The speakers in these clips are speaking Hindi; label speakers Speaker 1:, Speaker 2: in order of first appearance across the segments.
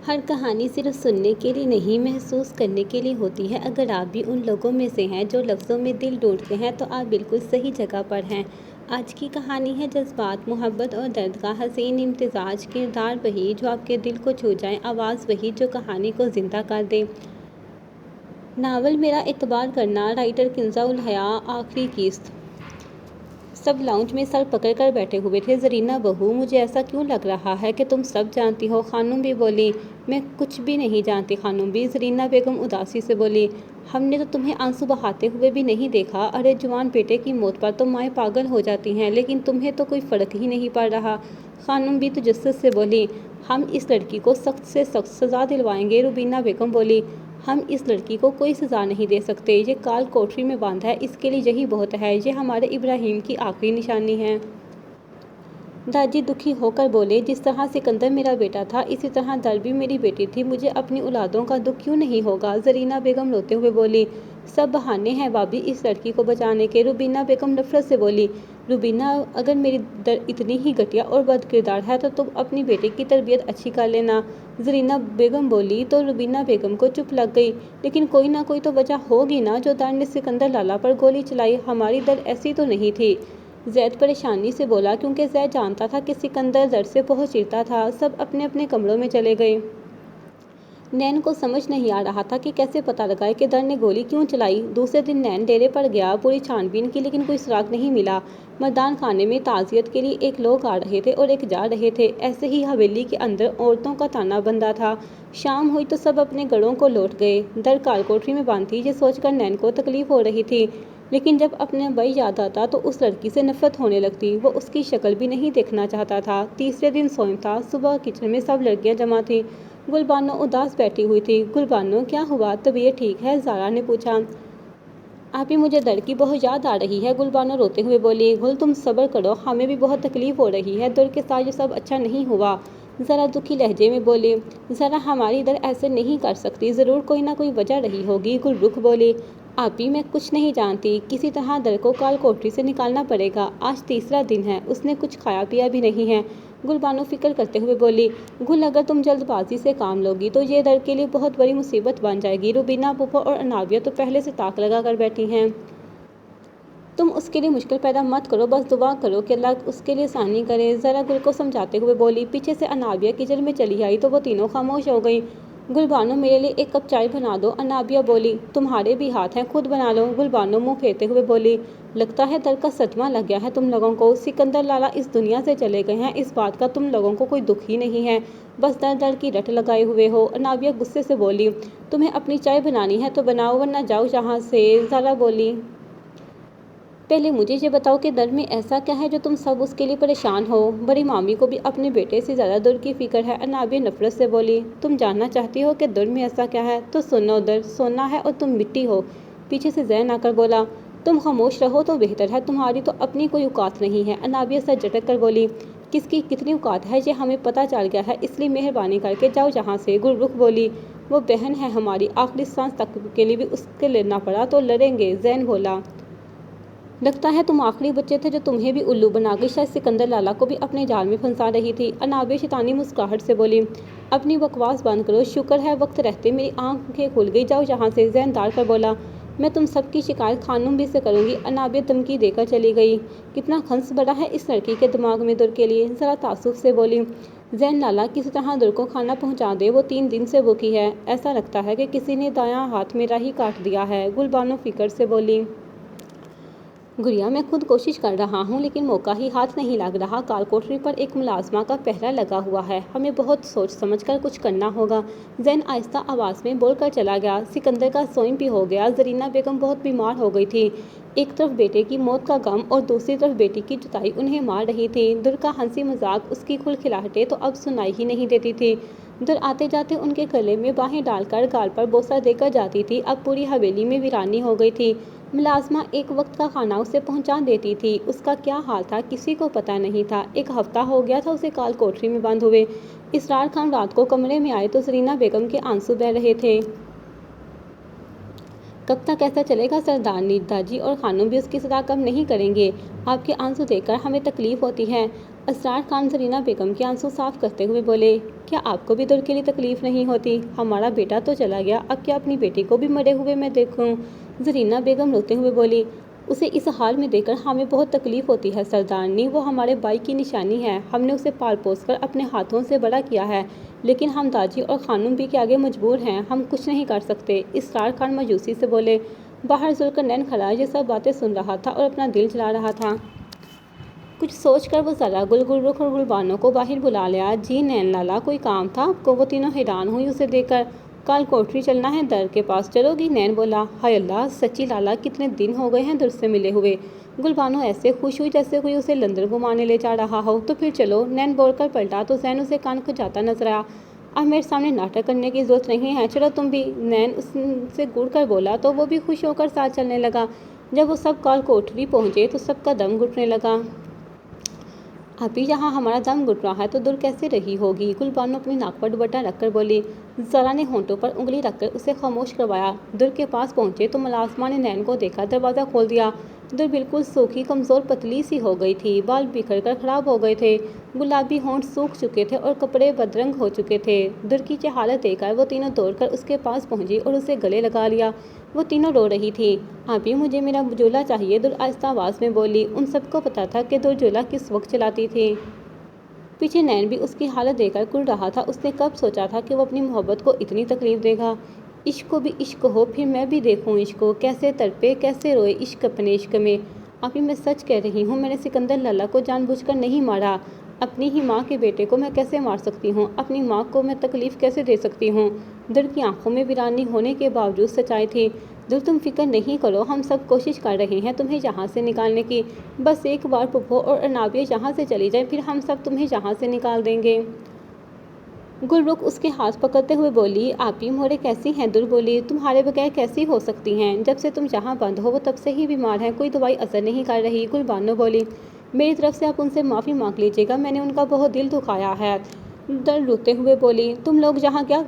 Speaker 1: हर कहानी सिर्फ सुनने के लिए नहीं, महसूस करने के लिए होती है। अगर आप भी उन लोगों में से हैं जो लफ्ज़ों में दिल ढूंढते हैं, तो आप बिल्कुल सही जगह पर हैं। आज की कहानी है जज्बात, मोहब्बत और दर्द का हसीन इम्तिजाज। किरदार वही जो आपके दिल को छू जाए, आवाज़ वही जो कहानी को ज़िंदा कर दे। नावल मेरा इतबार करना, राइटर किंज़ा उल हया, आखिरी किस्त। सब लाउंज में सर पकड़ कर बैठे हुए थे। ज़रीना बहू, मुझे ऐसा क्यों लग रहा है कि तुम सब जानती हो? खानूम भी बोली। मैं कुछ भी नहीं जानती खानूम भी, ज़रीना बेगम उदासी से बोली। हमने तो तुम्हें आंसू बहाते हुए भी नहीं देखा। अरे जवान बेटे की मौत पर तो माएँ पागल हो जाती हैं, लेकिन तुम्हें तो कोई फ़र्क ही नहीं पड़ रहा। खानूम भी तजस्सुस से बोली। हम इस लड़की को सख्त से सख्त सज़ा दिलवाएंगे, रुबीना बेगम बोली। हम इस लड़की को कोई सज़ा नहीं दे सकते। ये काल कोठरी में बांधा है, इसके लिए यही बहुत है। ये हमारे इब्राहिम की आखिरी निशानी है। दादी दुखी होकर बोले, जिस तरह सिकंदर मेरा बेटा था, इसी तरह दर भी मेरी बेटी थी। मुझे अपनी औलादों का दुख क्यों नहीं होगा? ज़रीना बेगम रोते हुए बोली। सब बहाने हैं भाभी इस लड़की को बचाने के, रुबीना बेगम नफरत से बोली। रुबीना, अगर मेरी दर इतनी ही घटिया और बद किरदार है तो तुम अपनी बेटी की तरबियत अच्छी कर लेना। ज़रीना बेगम बोली तो रुबीना बेगम को चुप लग गई। लेकिन कोई ना कोई तो वजह होगी ना जो दर ने सिकंदर लाला पर गोली चलाई। हमारी दर ऐसी तो नहीं थी। जैद परेशानी से बोला, क्योंकि जैद जानता था कि सिकंदर दर से बहुत चिढ़ता था। सब अपने अपने कमरों में चले गए। नैन को समझ नहीं आ रहा था कि कैसे पता लगाए कि दर ने गोली क्यों चलाई। दूसरे दिन नैन डेरे पर गया, पूरी छानबीन की, लेकिन कोई सुराग नहीं मिला। मर्दान खाने में ताज़ियत के लिए एक लोग आ रहे थे और एक जा रहे थे। ऐसे ही हवेली के अंदर औरतों का ताना बंदा था। शाम हुई तो सब अपने घरों को लौट गए। दर कालकोठरी में बंद थी। ये सोचकर नैन को तकलीफ हो रही थी, लेकिन जब अपने भाई याद आता तो उस लड़की से नफरत होने लगती। वो उसकी शक्ल भी नहीं देखना चाहता था। तीसरे दिन सोम था। सुबह किचन में सब लड़कियां जमा थीं। गुलबानो उदास बैठी हुई थी। गुलबानो, क्या हुआ? तबीयत ठीक है? ज़ारा ने पूछा। आपी, मुझे दर की बहुत याद आ रही है, गुलबानो रोते हुए बोली। गुल, तुम सब्र करो, हमें भी बहुत तकलीफ हो रही है। दर के साथ ये सब अच्छा नहीं हुआ, ज़रा दुखी लहजे में बोली। ज़रा हमारी दर ऐसे नहीं कर सकती, ज़रूर कोई ना कोई वजह रही होगी, गुल रुख बोली। आपी, मैं कुछ नहीं जानती, किसी तरह दर को काल कोठरी से निकालना पड़ेगा। आज तीसरा दिन है, उसने कुछ खाया पिया भी नहीं है, गुलबानो फिक्र करते हुए बोली। गुल, अगर तुम जल्दबाजी से काम लोगी तो ये दर के लिए बहुत बड़ी मुसीबत बन जाएगी। रुबीना, पुप्पा और अनाविया तो पहले से ताक लगा कर बैठी हैं। तुम उसके लिए मुश्किल पैदा मत करो, बस दुआ करो कि अल्लाह उसके लिए आसानी करे, ज़रा गुल को समझाते हुए बोली। पीछे से अनाबिया किचन में चली आई तो वो तीनों खामोश हो गई। गुलबानो, मेरे लिए एक कप चाय बना दो, अनाबिया बोली। तुम्हारे भी हाथ हैं, खुद बना लो, गुलबानो मुंह फेरते हुए बोली। लगता है दर का सदमा लग गया है तुम लोगों को। सिकंदर लाला इस दुनिया से चले गए हैं, इस बात का तुम लोगों को कोई दुख ही नहीं है, बस दर दर की रट लगाए हुए हो। अनाबिया गुस्से से बोली। तुम्हें अपनी चाय बनानी है तो बनाओ, वरना जाओ यहाँ से, ज़ारा बोली। पहले मुझे ये बताओ कि दर में ऐसा क्या है जो तुम सब उसके लिए परेशान हो? बड़ी मामी को भी अपने बेटे से ज़्यादा दर की फिक्र है, अनाबिया नफरत से बोली। तुम जानना चाहती हो कि दर में ऐसा क्या है? तो सुनो, दर सोना है और तुम मिट्टी हो, पीछे से जैन आकर बोला। तुम खामोश रहो तो बेहतर है, तुम्हारी तो अपनी कोई औकात नहीं है, अनाबिया सर झटक कर बोली। किसकी कितनी औकात है ये हमें पता चल गया है, इसलिए मेहरबानी करके जाओ यहाँ से, गुलरुख बोली। वो बहन है हमारी, आखिरी सांस तक के लिए भी उसके लड़ना पड़ा तो लड़ेंगे, जैन बोला। लगता है तुम आखिरी बच्चे थे जो तुम्हें भी उल्लू बना गई, शायद सिकंदर लाला को भी अपने जाल में फंसा रही थी, अनाबिया शैतानी मुस्कुराहट से बोली। अपनी बकवास बंद करो, शुक्र है वक्त रहते मेरी आंखें खुल गई, जाओ यहाँ से, जैन दार कर बोला। मैं तुम सबकी शिकायत खानूम भी से करूँगी, अनाबिया धमकी देकर चली गई। कितना खंस बड़ा है इस लड़की के दिमाग में, दुर के लिए, ज़रा तासुफ से बोली। जैन लाला, किसी तरह दुर को खाना पहुँचा दे, वो 3 दिन से भूखी है, ऐसा लगता है कि किसी ने दायां हाथ मेरा ही काट दिया है, गुलबानो फिक्र से बोली। गुड़िया, मैं खुद कोशिश कर रहा हूँ, लेकिन मौका ही हाथ नहीं लग रहा। कालकोठरी पर एक मुलाजमा का पहरा लगा हुआ है, हमें बहुत सोच समझकर कुछ करना होगा, जैन आहिस्ता आवाज़ में बोलकर चला गया। सिकंदर का सोइन भी हो गया। ज़रीना बेगम बहुत बीमार हो गई थी। एक तरफ बेटे की मौत का गम और दूसरी तरफ बेटी की जुदाई उन्हें मार रही थी। दुर का हंसी मजाक, उसकी खुलखिलाहटें तो अब सुनाई ही नहीं देती थी। दुर आते जाते उनके गले में बाहें डालकर गाल पर बोसा देकर जाती थी। अब पूरी हवेली में वीरानी हो गई थी। मुलाजमा एक वक्त का खाना उसे पहुंचा देती थी। उसका क्या हाल था किसी को पता नहीं था। 1 हफ्ता हो गया था उसे काल कोठरी में बंद हुए। इसरार खान रात को कमरे में आए तो ज़रीना बेगम के आंसू बह रहे थे। कब तक ऐसा चलेगा सरदारनी? दादी और खानूम भी उसकी सजा कम नहीं करेंगे। आपके आंसू देखकर हमें तकलीफ होती है। असरार खान जरीना बेगम के आंसू साफ करते हुए बोले, क्या आपको भी दुर के लिए तकलीफ नहीं होती? हमारा बेटा तो चला गया, अब क्या अपनी बेटी को भी मरे हुए मैं देखूं? जरीना बेगम रोते हुए बोली, उसे इस हाल में देखकर हमें बहुत तकलीफ होती है सरदारनी। वो हमारे भाई की निशानी है, हमने उसे पाल पोस कर अपने हाथों से बड़ा किया है, लेकिन हम दाजी और खानूम भी के आगे मजबूर हैं, हम कुछ नहीं कर सकते। इसरार खान मायूसी से बोले। बाहर जुल्करनैन खड़ा ये सब बातें सुन रहा था और अपना दिल जला रहा था। कुछ सोचकर वो जरा गुलरुख और गुलबानो को बाहर बुला लिया। जी नैन लाला, कोई काम था आपको? वो तीनों हैरान हुई उसे देखकर। कल कोठरी चलना है, दर के पास चलोगी? नैन बोला, हाय अल्लाह, सच्ची लाला, कितने दिन हो गए हैं दर से मिले हुए। गुलबानो ऐसे खुश हुई जैसे कोई उसे लंदन घुमाने ले जा रहा हो। तो फिर चलो, नैन बोलकर पलटा तो जैन उसे कान खुजाता नजर आया। अब मेरे सामने नाटक करने की जरूरत नहीं है, चलो तुम भी। नैन उससे गुड़ कर बोला तो वो भी खुश होकर साथ चलने लगा। जब वो सब कल कोठरी पहुंचे तो सबका दम घुटने लगा। अभी यहाँ हमारा दम घुट रहा है तो दूर कैसे रही होगी? गुलबानो अपनी नाक पर दुपट्टा रखकर बोली। जरा ने होंठों पर उंगली रखकर उसे खामोश करवाया। दूर के पास पहुंचे तो मुलाजमा ने नैन को देखा, दरवाज़ा खोल दिया। दूर बिल्कुल सूखी, कमज़ोर, पतली सी हो गई थी, बाल बिखर कर खराब हो गए थे, गुलाबी होंठ सूख चुके थे और कपड़े बदरंग हो चुके थे। दूर की हालत देखकर वो तीनों दौड़कर उसके पास पहुंची और उसे गले लगा लिया। वो तीनों रो रही थी। अभी मुझे मेरा झूला चाहिए, दूर आहिस्ता आवाज़ में बोली। उन सबको पता था कि दूर झूला किस वक्त चलाती थी। पीछे नैन भी उसकी हालत देखकर कुल रहा था। उसने कब सोचा था कि वो अपनी मोहब्बत को इतनी तकलीफ देगा। इश्क को भी इश्क हो, फिर मैं भी देखूं इश्क को, कैसे तड़पे, कैसे रोए इश्क अपने इश्क में। अभी मैं सच कह रही हूँ, मैंने सिकंदर लाला को जानबूझकर नहीं मारा। अपनी ही माँ के बेटे को मैं कैसे मार सकती हूँ? अपनी माँ को मैं तकलीफ़ कैसे दे सकती हूँ? दर की आंखों में वीरानी होने के बावजूद सच्चाई थी। दिल, तुम फिक्र नहीं करो, हम सब कोशिश कर रहे हैं तुम्हें यहाँ से निकालने की। बस एक बार पुप्पो और अनाबिया यहाँ से चली जाए, फिर हम सब तुम्हें यहाँ से निकाल देंगे। गुलरुख उसके हाथ पकड़ते हुए बोली, आपी मोरे कैसी हैं? दूर बोली, तुम्हारे बगैर कैसी हो सकती हैं? जब से तुम जहाँ बंद हो वो तब से ही बीमार हैं, कोई दवाई असर नहीं कर रही। गुलबानो बोली, मेरी तरफ से आप उनसे माफ़ी मांग लीजिएगा, मैंने उनका बहुत दिल दुखाया है। दर रोते हुए बोली, तुम लोग जहाँ क्या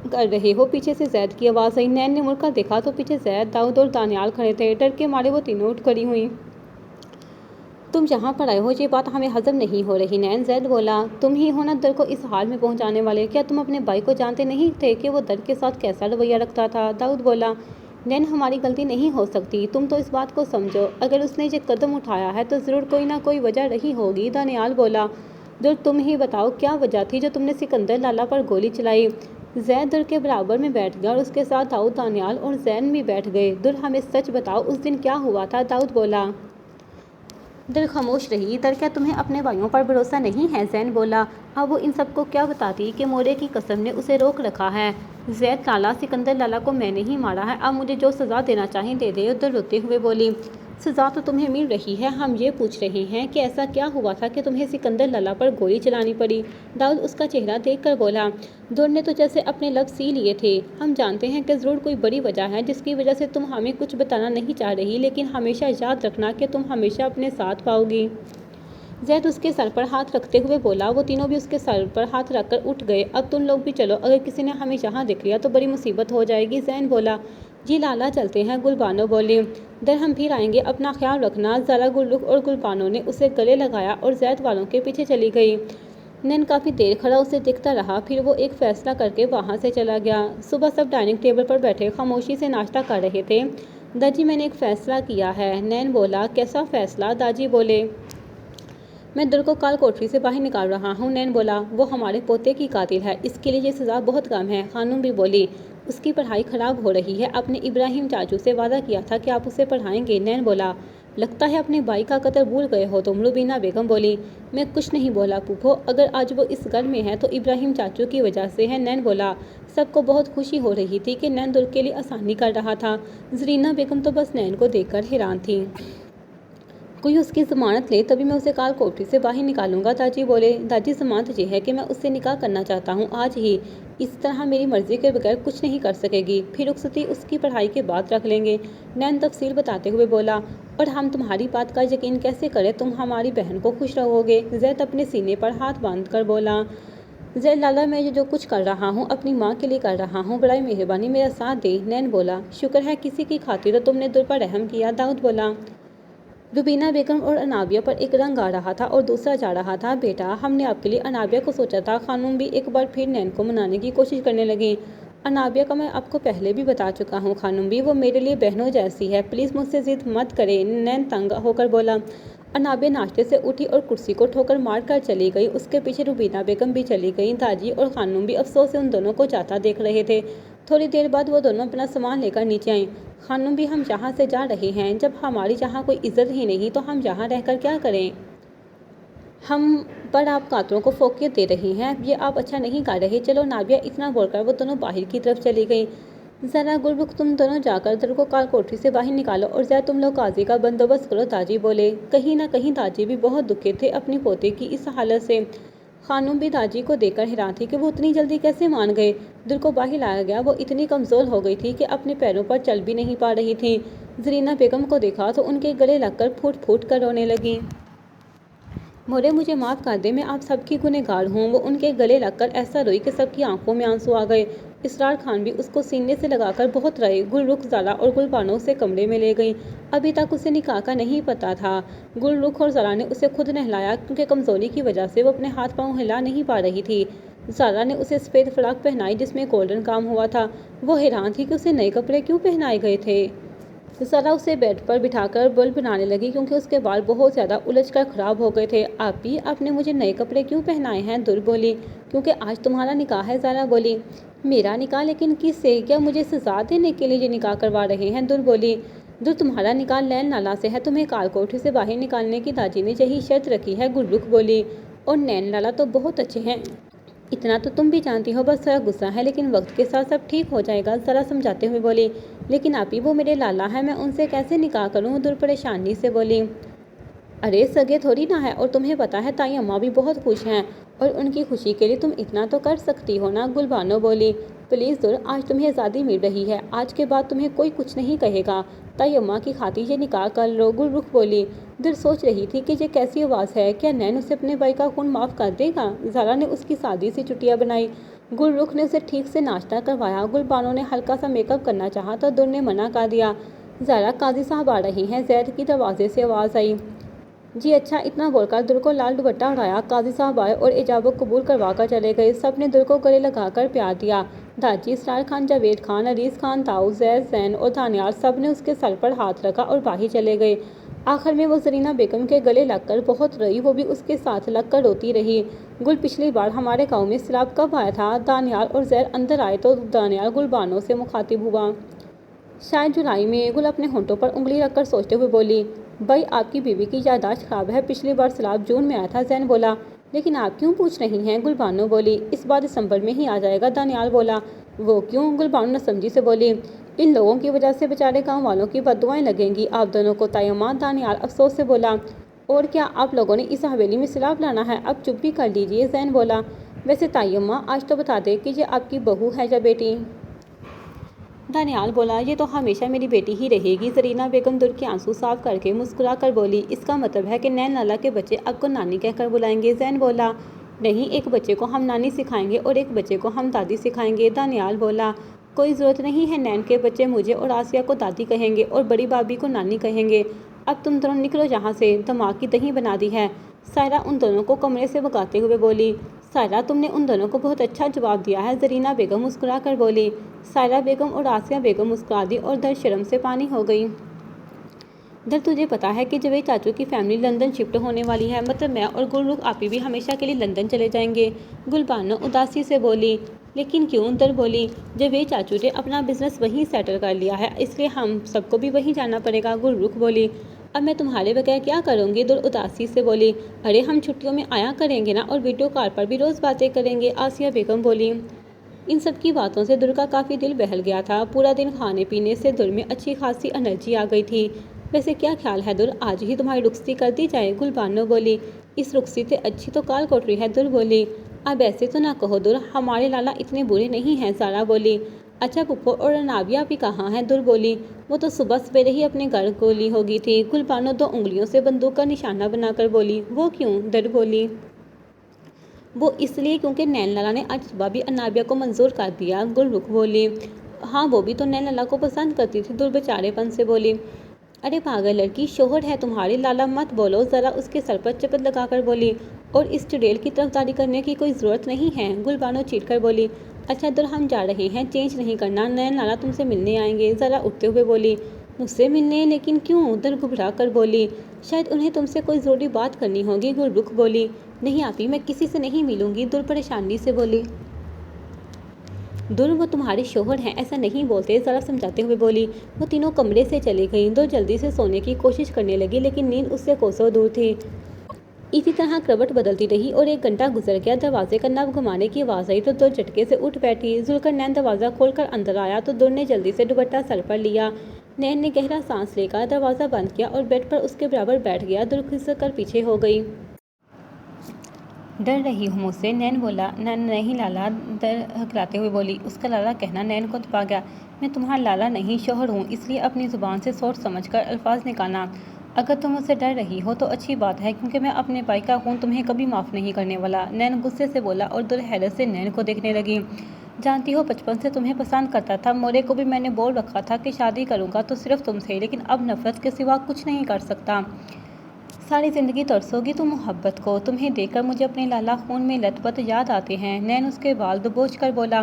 Speaker 1: कर रहे हो? पीछे से जैद की आवाज़ आई। नैन ने मुड़कर देखा तो पीछे जैद, दाऊद और दानियाल खड़े थे। डर के मारे वो तीनों उठ खड़ी हुई। तुम जहाँ पर आए हो ये बात हमें हजम नहीं हो रही। नैन, जैद बोला, तुम ही हो ना दर को इस हाल में पहुँचाने वाले? क्या तुम अपने भाई को जानते नहीं थे कि वो दर के साथ कैसा रवैया रखता था? दाऊद बोला, नैन, हमारी गलती नहीं हो सकती, तुम तो इस बात को समझो। अगर उसने ये कदम उठाया है तो ज़रूर कोई ना कोई वजह रही होगी। दानियाल बोला, दुर, तुम ही बताओ क्या वजह थी जो तुमने सिकंदर लाला पर गोली चलाई? जैद दुर के बराबर में बैठ गया और उसके साथ दाऊद, दानियाल और जैन भी बैठ गए। दुर, हमें सच बताओ, उस दिन क्या हुआ था? दाऊद बोला। दर खामोश रही। दर, क्या तुम्हें अपने भाइयों पर भरोसा नहीं है? जैन बोला, अब वो इन सबको क्या बताती कि मोरे की कसम ने उसे रोक रखा है। जैद, लाला, सिकंदर लाला को मैंने ही मारा है, अब मुझे जो सज़ा देना चाहिए दे दे। दर रोते हुए बोली, सज़ा तो तुम्हें मिल रही है, हम ये पूछ रहे हैं कि ऐसा क्या हुआ था कि तुम्हें सिकंदर लाला पर गोली चलानी पड़ी? दाऊद उसका चेहरा देखकर बोला, दौड़ ने तो जैसे अपने लब सी लिए थे। हम जानते हैं कि ज़रूर कोई बड़ी वजह है जिसकी वजह से तुम हमें कुछ बताना नहीं चाह रही, लेकिन हमेशा याद रखना कि तुम हमेशा अपने साथ पाओगी। जैद उसके सर पर हाथ रखते हुए बोला। वो तीनों भी उसके सर पर हाथ रखकर उठ गए। अब तुम लोग भी चलो, अगर किसी ने हमें यहाँ देख लिया तो बड़ी मुसीबत हो जाएगी। जैन बोला, जी लाला, चलते हैं। गुलबानो बोली, दर, हम फिर आएंगे, अपना ख्याल रखना। ज़रा गुलरुख और गुलबानो ने उसे गले लगाया और जैद वालों के पीछे चली गई। नैन काफ़ी देर खड़ा उसे देखता रहा, फिर वो एक फ़ैसला करके वहाँ से चला गया। सुबह सब डाइनिंग टेबल पर बैठे खामोशी से नाश्ता कर रहे थे। दादी, मैंने एक फ़ैसला किया है। नैन बोला, कैसा फ़ैसला? दादी बोले, मैं दर को कल कोठरी से बाहर निकाल रहा हूँ। नैन बोला, वो हमारे पोते की कातिल है, इसके लिए ये सज़ा बहुत कम है। खानूम भी बोली, उसकी पढ़ाई ख़राब हो रही है, आपने इब्राहिम चाचू से वादा किया था कि आप उसे पढ़ाएंगे। नैन बोला, लगता है अपने भाई का कत्ल भूल गए हो तुम। रुबीना बेगम बोली, मैं कुछ नहीं बोला पुप्पो, अगर आज वो इस घर में है तो इब्राहिम चाचू की वजह से है। नैन बोला, सबको बहुत खुशी हो रही थी कि नैन दुर के लिए आसानी कर रहा था। जरीना बेगम तो बस नैन को देखकर हैरान थी। कोई उसकी ज़मानत ले तभी मैं उसे काल कोठरी से बाहर निकालूंगा। दादी बोले, दादी, ज़मानत ये है कि मैं उससे निकाह करना चाहता हूँ आज ही। इस तरह मेरी मर्ज़ी के बगैर कुछ नहीं कर सकेगी, फिर रुखसती उसकी पढ़ाई के बाद रख लेंगे। नैन तफसील बताते हुए बोला, और हम तुम्हारी बात का यकीन कैसे करें? तुम हमारी बहन को खुश रहोगे? जैद अपने सीने पर हाथ बांध कर बोला, जैद लाला, मैं ये जो कुछ कर रहा हूँ अपनी माँ के लिए कर रहा हूँ, बड़ी मेहरबानी मेरा साथ दे। नैन बोला, शुक्र है किसी की खातिर तो तुमने दुर पर रहम किया। दाऊद बोला, रुबीना बेगम और अनाबिया पर एक रंग आ रहा था और दूसरा जा रहा था। बेटा, हमने आपके लिए अनाबिया को सोचा था। खानूम भी एक बार फिर नैन को मनाने की कोशिश करने लगी। अनाबिया का मैं आपको पहले भी बता चुका हूँ खानूम भी, वो मेरे लिए बहनों जैसी है। प्लीज़ मुझसे जिद मत करें, नैन तंग होकर बोला। अनाबिया नाश्ते से उठी और कुर्सी को ठोकर मार कर चली गई। उसके पीछे रुबीना बेगम भी चली गई। दादी और खानूम भी अफसोस से उन दोनों को जाता देख रहे थे। थोड़ी देर बाद वो दोनों अपना सामान लेकर नीचे आईं। खानूम भी, हम यहाँ से जा रहे हैं। जब हमारी यहाँ कोई इज्जत ही नहीं तो हम यहाँ रहकर क्या करें? हम पर आप कातरों को फोकियत दे रही हैं, ये आप अच्छा नहीं कर रहे। चलो नाबिया, इतना बोलकर वो दोनों बाहर की तरफ चली गई। ज़रा गुलरुख, तुम दोनों जाकर दर को काल कोठरी से बाहर निकालो और ज़रा तुम लोग काजी का बंदोबस्त करो, दादी बोले। कहीं ना कहीं दादी भी बहुत दुखी थे अपनी पोते की इस हालत से। खानूम भी दादी को देखकर हैरान थी कि वो इतनी जल्दी कैसे मान गए। दिल को बाहर लाया गया, वो इतनी कमज़ोर हो गई थी कि अपने पैरों पर चल भी नहीं पा रही थी। जरीना बेगम को देखा तो उनके गले लगकर फूट फूट कर रोने लगी। मोरे, मुझे माफ़ कर दे, मैं आप सबकी गुनहगार हूँ। वो उनके गले लगकर ऐसा रोई कि सबकी आंखों में आंसू आ गए। इसरार खान भी उसको सीने से लगाकर बहुत रोए। गुलरुख, ज़रा और गुलबानो उसे कमरे में ले गई। अभी तक उसे निकाह का नहीं पता था। गुलरुख और ज़रा ने उसे खुद नहलाया क्योंकि कमज़ोरी की वजह से वो अपने हाथ पाँव हिला नहीं पा रही थी। ज़रा ने उसे सफ़ेद फ्राक पहनाई जिसमें गोल्डन काम हुआ था। वो हैरान थी कि उसे नए कपड़े क्यों पहनाए गए थे। ज़रा उसे बेड पर बिठाकर बल बनाने लगी क्योंकि उसके बाल बहुत ज़्यादा उलझ कर ख़राब हो गए थे। आपी, आपने मुझे नए कपड़े क्यों पहनाए हैं? दुर बोली। क्योंकि आज तुम्हारा निकाह है, ज़रा बोली। मेरा निकाह? लेकिन किससे? क्या मुझे सजा देने के लिए ये निकाह करवा रहे हैं? दुर बोली। दुर, तुम्हारा निकाह नैन नाला से है, तुम्हें काल कोठरी से बाहर निकालने की दादी ने यही शर्त रखी है, गुलरुख बोली। और नैन नाला तो बहुत अच्छे हैं, इतना तो तुम भी जानती हो, बस थोड़ा गुस्सा है, लेकिन वक्त के साथ सब ठीक हो जाएगा, ज़रा समझाते हुए बोली। लेकिन आपी, वो मेरे लाला है, मैं उनसे कैसे निकाह करूं? दुर परेशानी से बोली। अरे सगे थोड़ी ना है, और तुम्हें पता है ताई अम्मा भी बहुत खुश हैं और उनकी खुशी के लिए तुम इतना तो कर सकती हो ना, गुलबानो बोली। प्लीज़ दुर, आज तुम्हें आज़ादी मिल रही है, आज के बाद तुम्हें कोई कुछ नहीं कहेगा। ताई अम्मा की खातिर ये निकाह कर लो, गुलरुख बोली। दिल सोच रही थी कि ये कैसी आवाज़ है, क्या नैन उसे अपने भाई का खून माफ़ कर देगा? ज़ारा ने उसकी सादी सी चुटिया बनाई। गुलरुख ने उसे ठीक से नाश्ता करवाया। गुलबानो ने हल्का सा मेकअप करना चाहा तो दुर ने मना कर दिया। ज़ारा, काजी साहब आ रही हैं, जैद की दरवाजे से आवाज़ आई। जी अच्छा, इतना बोलकर दुर को लाल दुपट्टा उड़ाया। काजी साहब आए और इजाबत कबूल करवा कर चले गए। सब ने दुर को गले लगाकर प्यार दिया। दाजी, इसरार खान, जावेद खान, अरीस खान, ताऊ, जैद, जैन और दानियाल सब ने उसके सर पर हाथ रखा और बाहर चले गए। आखिर में वो जरीना बेगम के गले लगकर बहुत रोई, वो भी उसके साथ लगकर रोती रही। गुल, पिछली बार हमारे गाँव में सैलाब कब आया था? दानियाल और जैद अंदर आए तो दानियाल गुलबानो से मुखातिब हुआ। शायद जुलाई में। गुल अपने होंठों पर उंगली रखकर सोचते हुए बोली। भाई, आपकी बीवी की याददाश्त खराब है, पिछली बार सैलाब जून में आया था, जैन बोला। लेकिन आप क्यों पूछ रही हैं? गुलबानो बोली। इस बार दिसंबर में ही आ जाएगा, दानियाल बोला। वो क्यों? गुलबानो नसमझी से बोली। इन लोगों की वजह से बेचारे गाँव वालों की बददुआएं लगेंगी आप दोनों को, तायम्मा, दानियाल अफसोस से बोला। और क्या आप लोगों ने इस हवेली में सैलाब लाना है? अब चुप भी कर लीजिए, जैन बोला। वैसे तायम्मा, आज तो बता दे कि ये आपकी बहू है या बेटी? दानियाल बोला। ये तो हमेशा मेरी बेटी ही रहेगी। जरीना बेगम दुर के आंसू साफ करके मुस्कुरा कर बोली। इसका मतलब है कि नैन लाला के बच्चे आपको नानी कहकर बुलाएंगे? जैन बोला। नहीं, एक बच्चे को हम नानी सिखाएंगे और एक बच्चे को हम दादी सिखाएंगे, दानियाल बोला। कोई ज़रूरत नहीं है, नैन के बच्चे मुझे और आसिया को दादी कहेंगे और बड़ी भाभी को नानी कहेंगे। अब तुम दोनों निकलो यहाँ से, दिमाग की दही बना दी है, सायरा उन दोनों को कमरे से भगाते हुए बोली। सायरा, तुमने उन दोनों को बहुत अच्छा जवाब दिया है, जरीना बेगम मुस्कुरा कर बोली। सायरा बेगम और आसिया बेगम मुस्कुरा दी और दर शर्म से पानी हो गई। दर, तुझे पता है कि जवेद चाचू की फैमिली लंदन शिफ्ट होने वाली है, मतलब मैं और गुलरुख आपी भी हमेशा के लिए लंदन चले जाएंगे, गुलबानो उदासी से बोली। लेकिन क्यों? दर बोली। जवेद चाचू ने अपना बिजनेस वहीं सेटल कर लिया है, इसलिए हम सबको भी वहीं जाना पड़ेगा, गुलरुख बोली। अब मैं तुम्हारे बगैर क्या करूँगी? दुर उदासी से बोली। अरे हम छुट्टियों में आया करेंगे ना, और वीडियो कॉल पर भी रोज़ बातें करेंगे, आसिया बेगम बोली। इन सब की बातों से दुर का काफ़ी दिल बहल गया था। पूरा दिन खाने पीने से दुर में अच्छी खासी एनर्जी आ गई थी। वैसे क्या ख्याल है दुर, आज ही तुम्हारी रुखसती कर दी जाए? गुलबानो बोली। इस रुखसती से अच्छी तो काल कोठरी है, दुर बोली। अब ऐसे तो ना कहो दुर, हमारे लाला इतने बुरे नहीं हैं, ज़ारा बोली। अच्छा पुप्पो और अनाबिया भी कहाँ हैं? दुर बोली। वो तो सुबह सवेरे ही अपने घर गोली हो गई थी। गुलबानो दो उंगलियों से बंदूक का निशाना बनाकर बोली। वो क्यों? दर बोली। वो इसलिए क्योंकि नैन लाला ने आज सुबह भी अनाबिया को मंजूर कर दिया, गुलरुख बोली। हाँ, वो भी तो नैन लाला को पसंद करती थी, दुर बेचारेपन से बोली। अरे पागल लड़की, शोहर है तुम्हारे, लाला मत बोलो, ज़रा उसके सर पर चपत लगाकर बोली। और इस चुड़ैल की तरफदारी करने की कोई ज़रूरत नहीं है, गुलबानो चीढ़कर बोली। अच्छा दूर हम जा रहे हैं, चेंज नहीं करना, नैन लाला तुमसे मिलने आएंगे, ज़रा उठते हुए बोली। मुझसे मिलने? लेकिन क्यों? दर घबरा कर बोली। शायद उन्हें तुमसे कोई ज़रूरी बात करनी होगी, गुलरुख बोली। नहीं आपी, मैं किसी से नहीं मिलूंगी, दूर परेशानी से बोली। दूर वो तुम्हारे शोहर हैं, ऐसा नहीं बोलते, ज़रा समझाते हुए बोली। वो तीनों कमरे से चली गईं। दो जल्दी से सोने की कोशिश करने लगी, लेकिन नींद उससे कोसों दूर थी। इसी तरह करवट बदलती रही और 1 घंटा गुजर गया। दरवाजे का नब घुमाने की आवाज़ आई तो दो झटके से उठ बैठी। जुल्करनैन दरवाज़ा खोलकर अंदर आया तो दूर ने जल्दी से दुपट्टा सर पर लिया। नैन ने गहरा सांस लेकर दरवाज़ा बंद किया और बेड पर उसके बराबर बैठ गया। दूर खिसक कर पीछे हो गई। डर रही हूँ मुझसे, नैन बोला। नैन नहीं लाला, डर हकलाते हुए बोली। उसका लाला कहना नैन को दबा गया। मैं तुम्हारा लाला नहीं, शौहर हूँ, इसलिए अपनी ज़ुबान से सोच समझकर अल्फाज निकालना। अगर तुम मुझसे डर रही हो तो अच्छी बात है, क्योंकि मैं अपने भाई का खून तुम्हें कभी माफ़ नहीं करने वाला, नैन गुस्से से बोला। और दूर हैरत से नैन को देखने लगी। जानती हो, बचपन से तुम्हें पसंद करता था। मोरे को भी मैंने बोल रखा था कि शादी करूँगा तो सिर्फ तुमसे, लेकिन अब नफरत के सिवा कुछ नहीं कर सकता। सारी ज़िंदगी तरसोगी तुम मोहब्बत को। तुम्हें देखकर मुझे अपने लाला खून में लथपथ याद आते हैं। नैन उसके बाल दबोच कर बोला।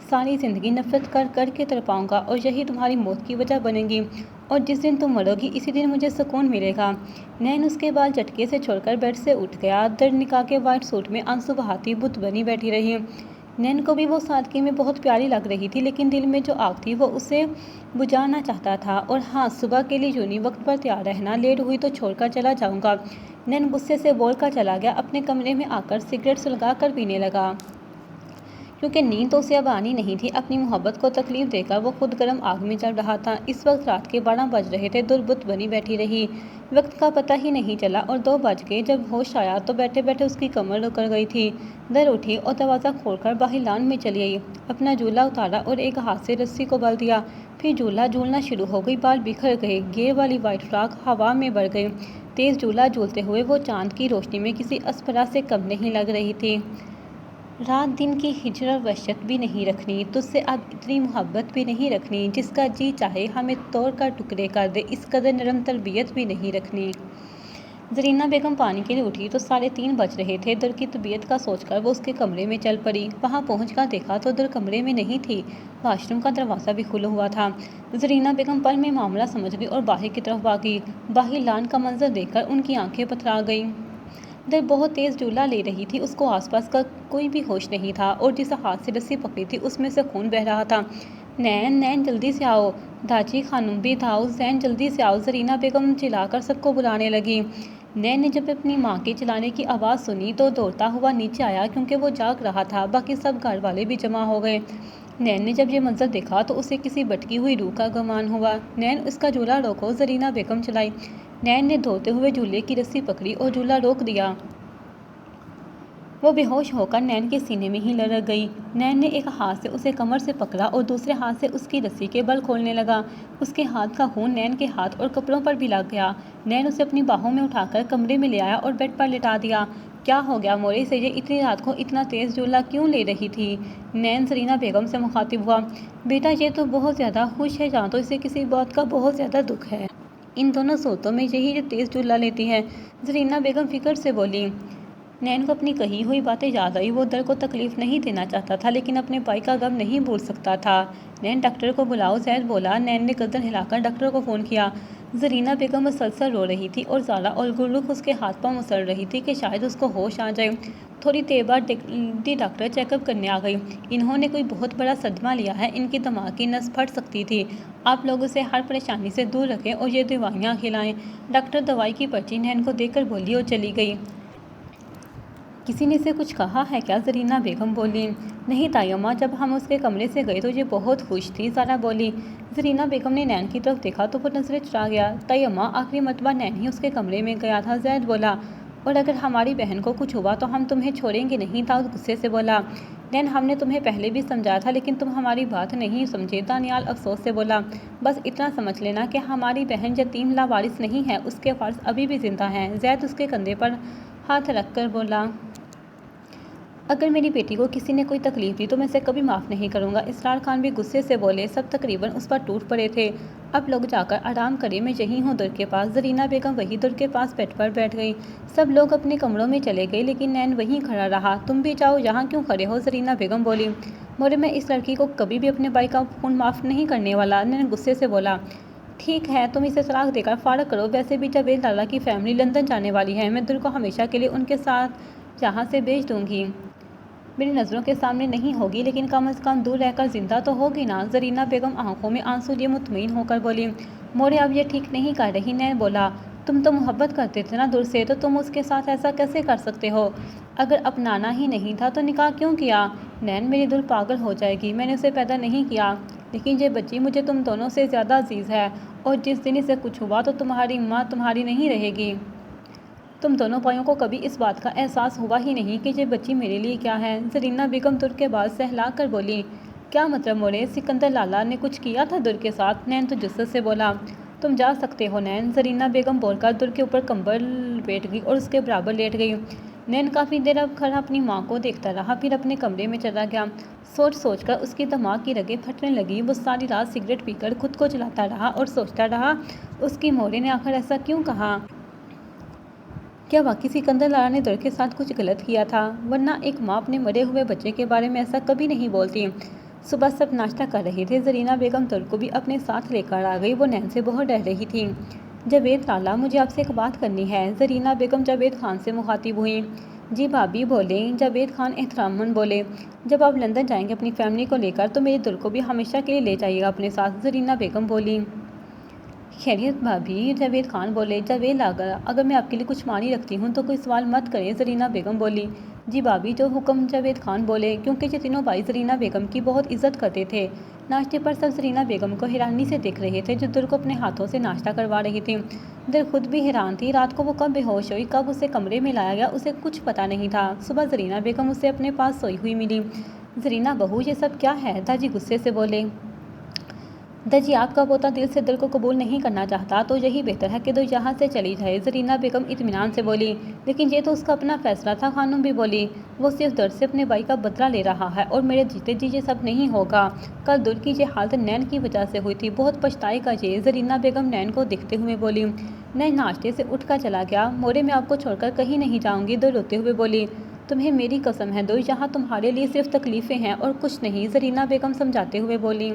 Speaker 1: सारी ज़िंदगी नफरत कर कर के तड़पाऊँगा और यही तुम्हारी मौत की वजह बनेगी। और जिस दिन तुम मरोगी इसी दिन मुझे सुकून मिलेगा। नैन उसके बाल झटके से छोड़कर बेड से उठ गया। दर्द निकाह के वाइट सूट में आंसू बहाती बुत बनी बैठी रही। नैन को भी वो सादगी में बहुत प्यारी लग रही थी, लेकिन दिल में जो आग थी वो उसे बुझाना चाहता था। और हाँ, सुबह के लिए यूनी वक्त पर तैयार रहना, लेट हुई तो छोड़कर चला जाऊंगा। नैन गुस्से से बोलकर चला गया। अपने कमरे में आकर सिगरेट सुलगा कर पीने लगा, क्योंकि नींद तो उसे अब आनी नहीं थी। अपनी मोहब्बत को तकलीफ देकर वो खुद गर्म आग में जल रहा था। इस वक्त रात के 12 बज रहे थे। दुर्बुत बनी बैठी रही। वक्त का पता ही नहीं चला और 2 बज गए। जब होश आया तो बैठे बैठे उसकी कमर उकर गई थी। दर उठी और दरवाज़ा खोलकर बाहर लान में चली आई। अपना झूला उतारा और एक हाथ से रस्सी को बल दिया। फिर झूला झूलना शुरू हो गई। बाल बिखर गए। घेर वाली वाइट फ्रॉक हवा में बढ़ गई। तेज़ झूला झूलते हुए वो चांद की रोशनी में किसी अस्परा से कम नहीं लग रही थी। रात दिन की हिजर और वहशत भी नहीं रखनी, तुझसे अब इतनी मोहब्बत भी नहीं रखनी, जिसका जी चाहे हमें तोड़ कर टुकड़े कर दे, इस कदर नरम तरबियत भी नहीं रखनी। जरीना बेगम पानी के लिए उठी तो 3:30 बज रहे थे। दर की तबीयत का सोचकर वो उसके कमरे में चल पड़ी। वहाँ पहुँचकर देखा तो दर कमरे में नहीं थी। वाशरूम का दरवाज़ा भी खुला हुआ था। जरीना बेगम पल में मामला समझ गई और बाहर की तरफ भागी। बाहर लान का मंजर देखकर उनकी आंखें पथरा गईं। दर बहुत तेज़ झूला ले रही थी। उसको आसपास का कोई भी होश नहीं था और जिस हाथ से रस्सी पकड़ी थी उसमें से खून बह रहा था। नैन, नैन जल्दी से आओ। दाची खानम भी था। जैन जल्दी से आओ। जरीना बेगम चिल्लाकर सबको बुलाने लगी। नैन ने जब अपनी माँ के चिल्लाने की आवाज़ सुनी तो दौड़ता हुआ नीचे आया, क्योंकि वो जाग रहा था। बाकी सब घर वाले भी जमा हो गए। नैन ने जब ये मंजर देखा तो उसे किसी भटकी हुई रूह का गुमान हुआ। नैन, उसका झूला रोको, जरीना बेगम चिल्लाई। नैन ने दौड़ते हुए झूले की रस्सी पकड़ी और झूला रोक दिया। वो बेहोश होकर नैन के सीने में ही लड़क गई। नैन ने एक हाथ से उसे कमर से पकड़ा और दूसरे हाथ से उसकी रस्सी के बल खोलने लगा। उसके हाथ का खून नैन के हाथ और कपड़ों पर भी लग गया। नैन उसे अपनी बाहों में उठाकर कमरे में ले आया और बेड पर लिटा दिया। क्या हो गया मोरे से, ये इतनी रात को इतना तेज़ झूला क्यों ले रही थी? नैन जरीना बेगम से मुखातिब हुआ। बेटा, ये तो बहुत ज़्यादा खुश है, जहाँ तो इसे किसी बात का बहुत ज़्यादा दुख है। इन दोनों सूरतों में यही जो तेज़ झूला लेती है, जरीना बेगम फिक्र से बोली। नैन को अपनी कही हुई बातें याद आई। वो दर को तकलीफ नहीं देना चाहता था, लेकिन अपने भाई का गम नहीं भूल सकता था। नैन, डॉक्टर को बुलाओ, जैद बोला। नैन ने गर्दन हिलाकर डॉक्टर को फ़ोन किया। जरीना बेगम मुसलसल रो रही थी और ज़ाला और गुल्लुक उसके हाथ पांव मसल रही थी कि शायद उसको होश आ जाए। थोड़ी देर बाद डॉक्टर चेकअप करने आ गई। इन्होंने कोई बहुत बड़ा सदमा लिया है, इनकी दिमाग की नस फट सकती थी। आप लोग उसे हर परेशानी से दूर रखें और ये दवाइयाँ खिलाएं। डॉक्टर दवाई की पर्ची नैन को देकर बोली और चली गई। किसी ने इसे कुछ कहा है क्या? जरीना बेगम बोली। नहीं तायम्मा, जब हम उसके कमरे से गए तो ये बहुत खुश थी, ज़ारा बोली। जरीना बेगम ने नैन की तरफ देखा तो वो नजरें चुरा गया। तायम्मा, आखिरी मरतबा नैन ही उसके कमरे में गया था, जैद बोला। और अगर हमारी बहन को कुछ हुआ तो हम तुम्हें छोड़ेंगे नहीं, दाऊद गुस्से से बोला। नैन, हमने तुम्हें पहले भी समझाया था, लेकिन तुम हमारी बात नहीं समझे, दानियाल अफसोस से बोला। बस इतना समझ लेना कि हमारी बहन यतीम लावारिस नहीं है, उसके फ़र्ज अभी भी जिंदा हैं। जैद उसके कंधे पर हाथ रख कर बोला। अगर मेरी बेटी को किसी ने कोई तकलीफ दी तो मैं इसे कभी माफ़ नहीं करूँगा। इसरार खान भी गुस्से से बोले। सब तकरीबन उस पर टूट पड़े थे। अब लोग जाकर आराम करें, मैं यहीं हूँ दुर के पास। जरीना बेगम वही दुर के पास बेड पर बैठ गई। सब लोग अपने कमरों में चले गए, लेकिन नैन वहीं खड़ा रहा। तुम भी जाओ, यहाँ क्यों खड़े हो? जरीना बेगम बोली। मोरे, मैं इस लड़की को कभी भी अपने भाई का खून माफ़ नहीं करने वाला। नैन गुस्से से बोला। ठीक है, तुम इसे सलाख देकर फारग करो। वैसे भी जावेद लाला की फैमिली लंदन जाने वाली है। मैं दुर को हमेशा के लिए उनके साथ यहाँ से भेज दूँगी। मेरी नज़रों के सामने नहीं होगी, लेकिन कम से कम दूर रहकर जिंदा तो होगी ना। जरीना बेगम आंखों में आंसू लिए मुतमईन होकर बोली। मोरे, अब ये ठीक नहीं कर रही। नैन बोला। तुम तो मोहब्बत करते थे ना दूर से, तो तुम उसके साथ ऐसा कैसे कर सकते हो? अगर अपनाना ही नहीं था तो निकाह क्यों किया? नैन, मेरी दिल पागल हो जाएगी। मैंने उसे पैदा नहीं किया, लेकिन ये बच्ची मुझे तुम दोनों से ज़्यादा अजीज़ है, और जिस दिन इसे कुछ हुआ तो तुम्हारी माँ तुम्हारी नहीं रहेगी। तुम दोनों भाइयों को कभी इस बात का एहसास हुआ ही नहीं कि ये बच्ची मेरे लिए क्या है। जरीना बेगम दुर के बाद सहला कर बोली। क्या मतलब मोरे? सिकंदर लाला ने कुछ किया था दुर के साथ? नैन तो जुस्सत से बोला। तुम जा सकते हो नैन। जरीना बेगम बोलकर दुर के ऊपर कंबल बैठ गई और उसके बराबर लेट गई। नैन काफ़ी देर अब खड़ा अपनी माँ को देखता रहा, फिर अपने कमरे में चला गया। सोच सोच कर उसकी दिमाग की रगें फटने लगी। वो सारी रात सिगरेट पीकर खुद को जलाता रहा और सोचता रहा, उसकी मोरे ने आखिर ऐसा क्यों कहा? क्या वाकई सिकंदर लाला ने दुर के साथ कुछ गलत किया था? वरना एक माँ अपने मरे हुए बच्चे के बारे में ऐसा कभी नहीं बोलती। सुबह सब नाश्ता कर रहे थे। जरीना बेगम दुर को भी अपने साथ लेकर आ गई। वो नैन से बहुत डर रही थी। जावेद लाला, मुझे आपसे एक बात करनी है। जरीना बेगम जावेद खान से मुखातिब हुई। जी भाभी, बोले। जावेद खान एहतरामन बोले। जब आप लंदन जाएंगे अपनी फैमिली को लेकर, तो मेरे दुर को भी हमेशा के लिए ले जाइएगा अपने साथ। जरीना बेगम बोली। खैरियत भाभी? जावेद खान बोले। जावेद लागा, अगर मैं आपके लिए कुछ मानी रखती हूँ तो कोई सवाल मत करें। जरीना बेगम बोली। जी भाभी, जो हुक्म। जावेद खान बोले। क्योंकि ये तीनों भाई जरीना बेगम की बहुत इज्जत करते थे। नाश्ते पर सब जरीना बेगम को हैरानी से देख रहे थे, जो दुर को अपने हाथों से नाश्ता करवा रही थी। दुर खुद भी हैरान थी। रात को वो कब बेहोश हुई, कब उसे कमरे में लाया गया, उसे कुछ पता नहीं था। सुबह जरीना बेगम उसे अपने पास सोई हुई मिली। जरीना बहू, ये सब क्या है? दादी गुस्से से बोले। दजी, आपका पोता दिल से दिल को कबूल नहीं करना चाहता, तो यही बेहतर है कि दो यहाँ से चली जाए। जरीना बेगम इत्मीनान से बोली। लेकिन ये तो उसका अपना फैसला था। खानम भी बोली। वो सिर्फ दर्द से अपने भाई का बदला ले रहा है, और मेरे जीते जी ये सब नहीं होगा। कल दुर की ये हालत नैन की वजह से हुई थी। बहुत पछताएगा ये। जरीना बेगम नैन को देखते हुए बोली। नैन नाश्ते से उठकर चला गया। मोरे, मैं आपको छोड़कर कहीं नहीं जाऊँगी। दुर रोते हुए बोली। तुम्हें मेरी कसम है दुर, यहाँ तुम्हारे लिए सिर्फ तकलीफ़ें हैं और कुछ नहीं। जरीना बेगम समझाते हुए बोली।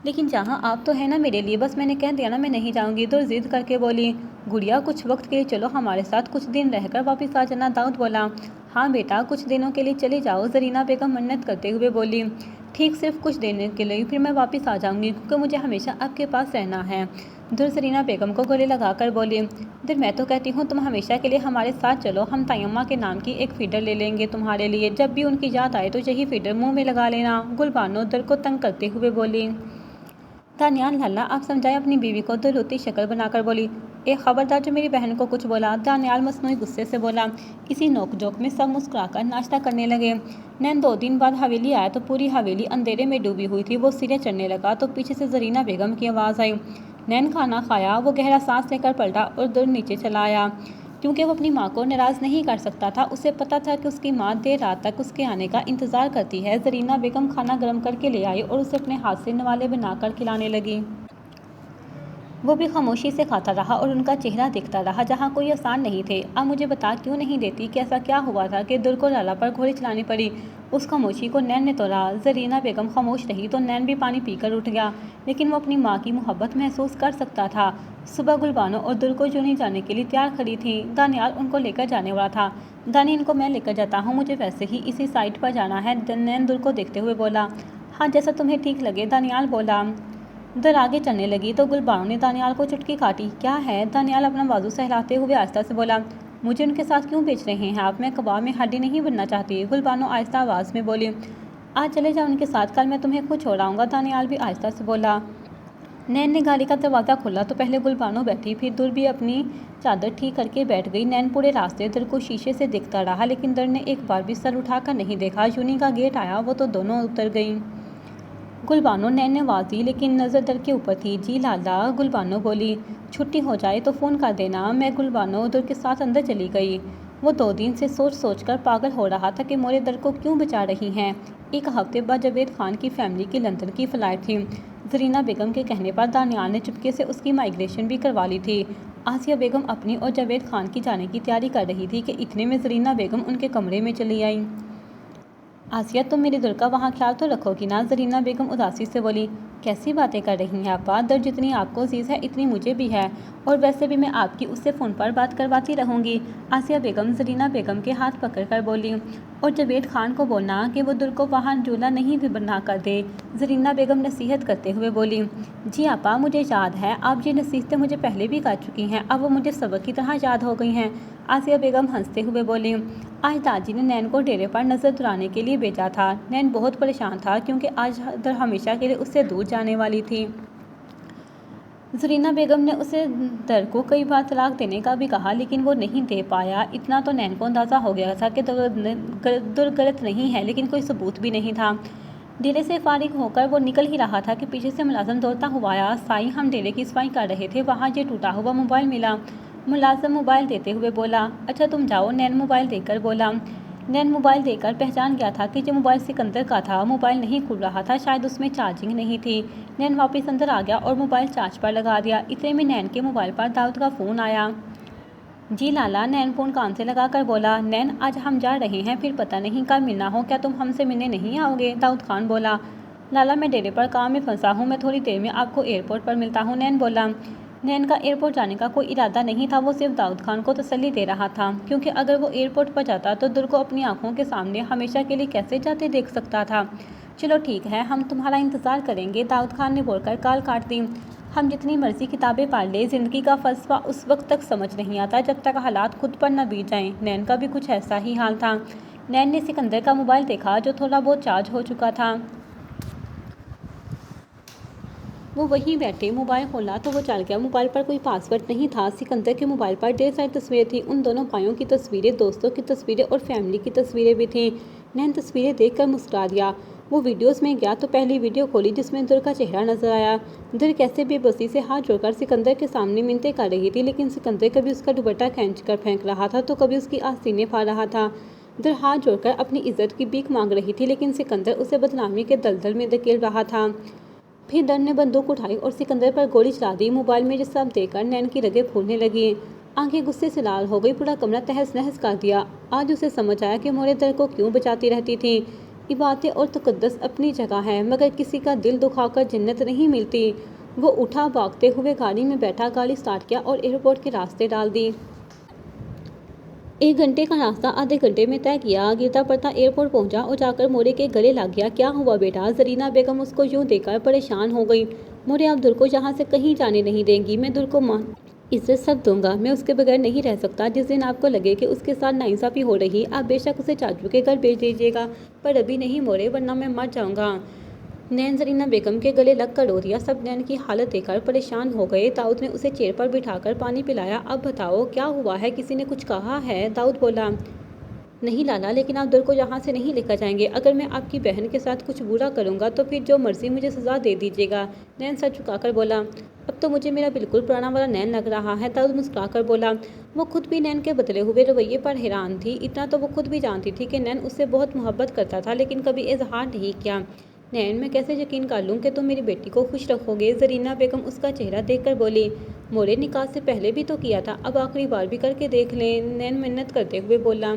Speaker 1: लेकिन जहाँ आप तो है ना मेरे लिए, बस मैंने कह दिया ना मैं नहीं जाऊँगी। दुर जिद करके बोली। गुड़िया, कुछ वक्त के लिए चलो हमारे साथ, कुछ दिन रहकर वापस आ जाना। दाऊद बोला। हाँ बेटा, कुछ दिनों के लिए चले जाओ। जरीना बेगम मन्नत करते हुए बोली। ठीक, सिर्फ कुछ दिनों के लिए, फिर मैं वापस आ जाऊँगी, क्योंकि मुझे हमेशा आपके पास रहना है। दुर जरीना बेगम को गले लगाकर बोली। दुर, मैं तो कहती हूँ तुम हमेशा के लिए हमारे साथ चलो। हम तायम्मा के नाम की एक फीडर ले लेंगे तुम्हारे लिए। जब भी उनकी याद आए तो यही फीडर मुँह में लगा लेना। गुलबानो दुर को तंग करते हुए बोली। दानियाल लाला, आप समझाएं अपनी बीवी को। दुर रोती शक्ल बनाकर बोली। ए खबरदार, जो मेरी बहन को कुछ बोला। दानियाल मसनूई गुस्से से बोला। इसी नोक जोक में सब मुस्कुराकर नाश्ता करने लगे। नैन 2 दिन बाद हवेली आया तो पूरी हवेली अंधेरे में डूबी हुई थी। वो सिरे चढ़ने लगा तो पीछे से जरीना बेगम की आवाज़ आई। नैन खाना खाया। वो गहरा सांस लेकर पलटा और दुर नीचे चला आया, क्योंकि वो अपनी माँ को नाराज़ नहीं कर सकता था। उसे पता था कि उसकी माँ देर रात तक उसके आने का इंतज़ार करती है। जरीना बेगम खाना गर्म करके ले आई और उसे अपने हाथ से नवाले बनाकर खिलाने लगी। वो भी खामोशी से खाता रहा और उनका चेहरा देखता रहा, जहाँ कोई आसान नहीं थे। अब मुझे बता क्यों नहीं देती कि ऐसा क्या हुआ था कि दुर को लाला पर घोड़ी चलानी पड़ी? उस खामोशी को नैन ने तोड़ा। जरीना बेगम खामोश रही तो नैन भी पानी पीकर उठ गया, लेकिन वो अपनी माँ की मोहब्बत महसूस कर सकता था। सुबह गुलबानो और दुर को यूं जाने के लिए तैयार खड़ी थी। दानियाल उनको लेकर जाने वाला था। दानी, इनको मैं लेकर जाता हूँ, मुझे वैसे ही इसी साइड पर जाना है। नैन दुर को देखते हुए बोला। हाँ, जैसा तुम्हें ठीक लगे। दानियाल बोला। दुर आगे चलने लगी तो गुलबानो ने दानियाल को चुटकी काटी। क्या है? दानियाल अपना बाजू सहलाते हुए आहिस्ता से बोला। मुझे उनके साथ क्यों भेज रहे हैं आप? मैं कबाब में हड्डी नहीं बनना चाहती। गुलबानो आहिस्ता आवाज़ में बोली। आज चले जाओ उनके साथ, कल मैं तुम्हें खुद छोड़ आऊँगा। दानियाल भी आहिस्ता से बोला। नैन ने गाड़ी का दरवाज़ा खोला तो पहले गुलबानो बैठी, फिर दुर भी अपनी चादर ठीक करके बैठ गई। नैन पूरे रास्ते दुर को शीशे से देखता रहा, लेकिन दुर ने एक बार भी सर उठाकर नहीं देखा। यूनी का गेट आया, वो तो दोनों उतर गईं। गुलबानो, नैन ने आवाज़ दी, लेकिन नज़र दर के ऊपर थी। जी लाला, गुलबानो बोली। छुट्टी हो जाए तो फ़ोन कर देना। मैं गुलबानो दुर के साथ अंदर चली गई। वो 2 दिन से सोच सोच कर पागल हो रहा था कि मोरे दर को क्यों बचा रही हैं। एक हफ्ते बाद जावेद खान की फैमिली की लंदन की फ़्लाइट थी। ज़रीना बेगम के कहने पर दानियाल ने चुपके से उसकी माइग्रेशन भी करवा ली थी। आसिया बेगम अपनी और जावेद खान की जाने की तैयारी कर रही थी कि इतने में ज़रीना बेगम उनके कमरे में चली आई। आसिया, तुम मेरी दर का वहाँ ख्याल तो रखोगी ना? ज़रीना बेगम उदासी से बोली। कैसी बातें कर रही हैं आपा? दर जितनी आपको अजीज़ है इतनी मुझे भी है, और वैसे भी मैं आपकी उससे फ़ोन पर बात करवाती रहूँगी। आसिया बेगम ज़रीना बेगम के हाथ पकड़कर बोली। और जावेद खान को बोलना कि वो दर को वहाँ झूला नहीं भी बना कर दे। ज़रीना बेगम नसीहत करते हुए बोली। जी आपा, मुझे याद है, आप ये नसीहतें मुझे पहले भी कर चुकी हैं, अब वो मुझे सबक की तरह याद हो गई हैं। आसिया बेगम हंसते हुए बोली। आज दादी ने नैन को डेरे पर नज़र दुराने के लिए भेजा था। नैन बहुत परेशान था क्योंकि आज दर हमेशा के लिए उससे दूर जाने वाली थी। ज़रीना बेगम ने उसे दर को कई बार तलाक देने का भी कहा, लेकिन वो नहीं दे पाया। इतना तो नैन को अंदाज़ा हो गया था कि दर गलत नहीं है, लेकिन कोई सबूत भी नहीं था। डेरे से फारिग होकर वो निकल ही रहा था कि पीछे से मुलाजिम दौड़ता हुआ आया। साई, हम डेरे की सफाई कर रहे थे, वहाँ ये टूटा हुआ मोबाइल मिला। मुलाजिम मोबाइल देते हुए बोला। अच्छा तुम जाओ। नैन मोबाइल देकर बोला। नैन मोबाइल देकर पहचान गया था कि जो मोबाइल सिकंदर का था। मोबाइल नहीं खुल रहा था, शायद उसमें चार्जिंग नहीं थी। नैन वापस अंदर आ गया और मोबाइल चार्ज पर लगा दिया। इतने में नैन के मोबाइल पर दाऊद का फ़ोन आया। जी लाला, नैन फ़ोन कान से लगाकर बोला। नैन, आज हम जा रहे हैं, फिर पता नहीं कब मिलना हो, क्या तुम हमसे मिलने नहीं आओगे? दाऊद खान बोला। लाला, मैं डेरे पर काम में फंसा हूँ, मैं थोड़ी देर में आपको एयरपोर्ट पर मिलता हूँ, नैन बोला। नैन का एयरपोर्ट जाने का कोई इरादा नहीं था, वो सिर्फ दाऊद खान को तसल्ली दे रहा था, क्योंकि अगर वो एयरपोर्ट पर जाता तो दुर को अपनी आंखों के सामने हमेशा के लिए कैसे जाते देख सकता था। चलो ठीक है, हम तुम्हारा इंतज़ार करेंगे, दाऊद खान ने बोलकर कॉल काट दी। हम जितनी मर्जी किताबें पढ़ लें, ज़िंदगी का फ़लसफ़ा उस वक्त तक समझ नहीं आता जब तक हालात खुद पर न बीत जाएं। नैन का भी कुछ ऐसा ही हाल था। नैन ने सिकंदर का मोबाइल देखा, जो थोड़ा बहुत चार्ज हो चुका था। वो वहीं बैठे मोबाइल खोला तो वो चल गया। मोबाइल पर कोई पासवर्ड नहीं था। सिकंदर के मोबाइल पर ढेर सारी तस्वीरें थी। उन दोनों भाइयों की तस्वीरें, दोस्तों की तस्वीरें और फैमिली की तस्वीरें भी थीं। नैन तस्वीरें देखकर मुस्कुरा दिया। वो वीडियोस में गया तो पहली वीडियो खोली जिसमें दुर का चेहरा नजर आया। दुर कैसे बेबसी से हाथ जोड़कर सिकंदर के सामने मिन्नतें कर रही थी, लेकिन सिकंदर कभी उसका दुपट्टा खींच कर फेंक रहा था तो कभी उसकी आस्तीनें फाड़ रहा था। दुर हाथ जोड़कर अपनी इज्जत की भीख मांग रही थी, लेकिन सिकंदर उसे बदनामी के दलदल में धकेल रहा था। फिर दर ने बंदूक उठाई और सिकंदर पर गोली चला दी। मोबाइल में ये सब देखकर नैन की रगें फूलने लगी। आंखें गुस्से से लाल हो गई। पूरा कमरा तहस नहस कर दिया। आज उसे समझ आया कि मोरे दर को क्यों बचाती रहती थी। इबादतें और तकद्दस अपनी जगह है, मगर किसी का दिल दुखाकर जन्नत नहीं मिलती। वो उठा, भागते हुए गाड़ी में बैठा, गाड़ी स्टार्ट किया और एयरपोर्ट के रास्ते डाल दी। 1 घंटे का रास्ता आधे घंटे में तय किया। गिरता पड़ता एयरपोर्ट पहुंचा और जाकर मोरे के गले लग गया। क्या हुआ बेटा? ज़रीना बेगम उसको यूं देखकर परेशान हो गई। मोरे, आप दुर को यहाँ से कहीं जाने नहीं देंगी। मैं दुर को मान इज्जत सब दूंगा। मैं उसके बगैर नहीं रह सकता। जिस दिन आपको लगे कि उसके साथ नाइंसाफ़ी हो रही, आप बेशक उसे चाचू के घर भेज दीजिएगा, पर अभी नहीं मोरे, वरना मैं मर जाऊँगा। नैन ज़रीना बेगम के गले लग कर रो दिया। सब नैन की हालत देखकर परेशान हो गए। दाऊद ने उसे चेयर पर बिठाकर पानी पिलाया। अब बताओ क्या हुआ है, किसी ने कुछ कहा है? दाऊद बोला। नहीं लाला, लेकिन आप दुर को यहाँ से नहीं लेकर जाएंगे। अगर मैं आपकी बहन के साथ कुछ बुरा करूँगा तो फिर जो मर्जी मुझे सज़ा दे दीजिएगा। नैन सर झुकाकर बोला। अब तो मुझे मेरा बिल्कुल पुराना वाला नैन लग रहा है, दाऊद मुस्कुराकर बोला। वो खुद भी नैन के बदले हुए रवैये पर हैरान थी। इतना तो वो खुद भी जानती थी कि नैन उससे बहुत मोहब्बत करता था, लेकिन कभी इजहार नहीं किया। नैन, मैं कैसे यकीन कर लूँ कि तुम मेरी बेटी को खुश रखोगे? ज़रीना बेगम उसका चेहरा देखकर बोली। मोरे, निकाह से पहले भी तो किया था, अब आखिरी बार भी करके देख लें, नैन मिन्नत करते हुए बोला।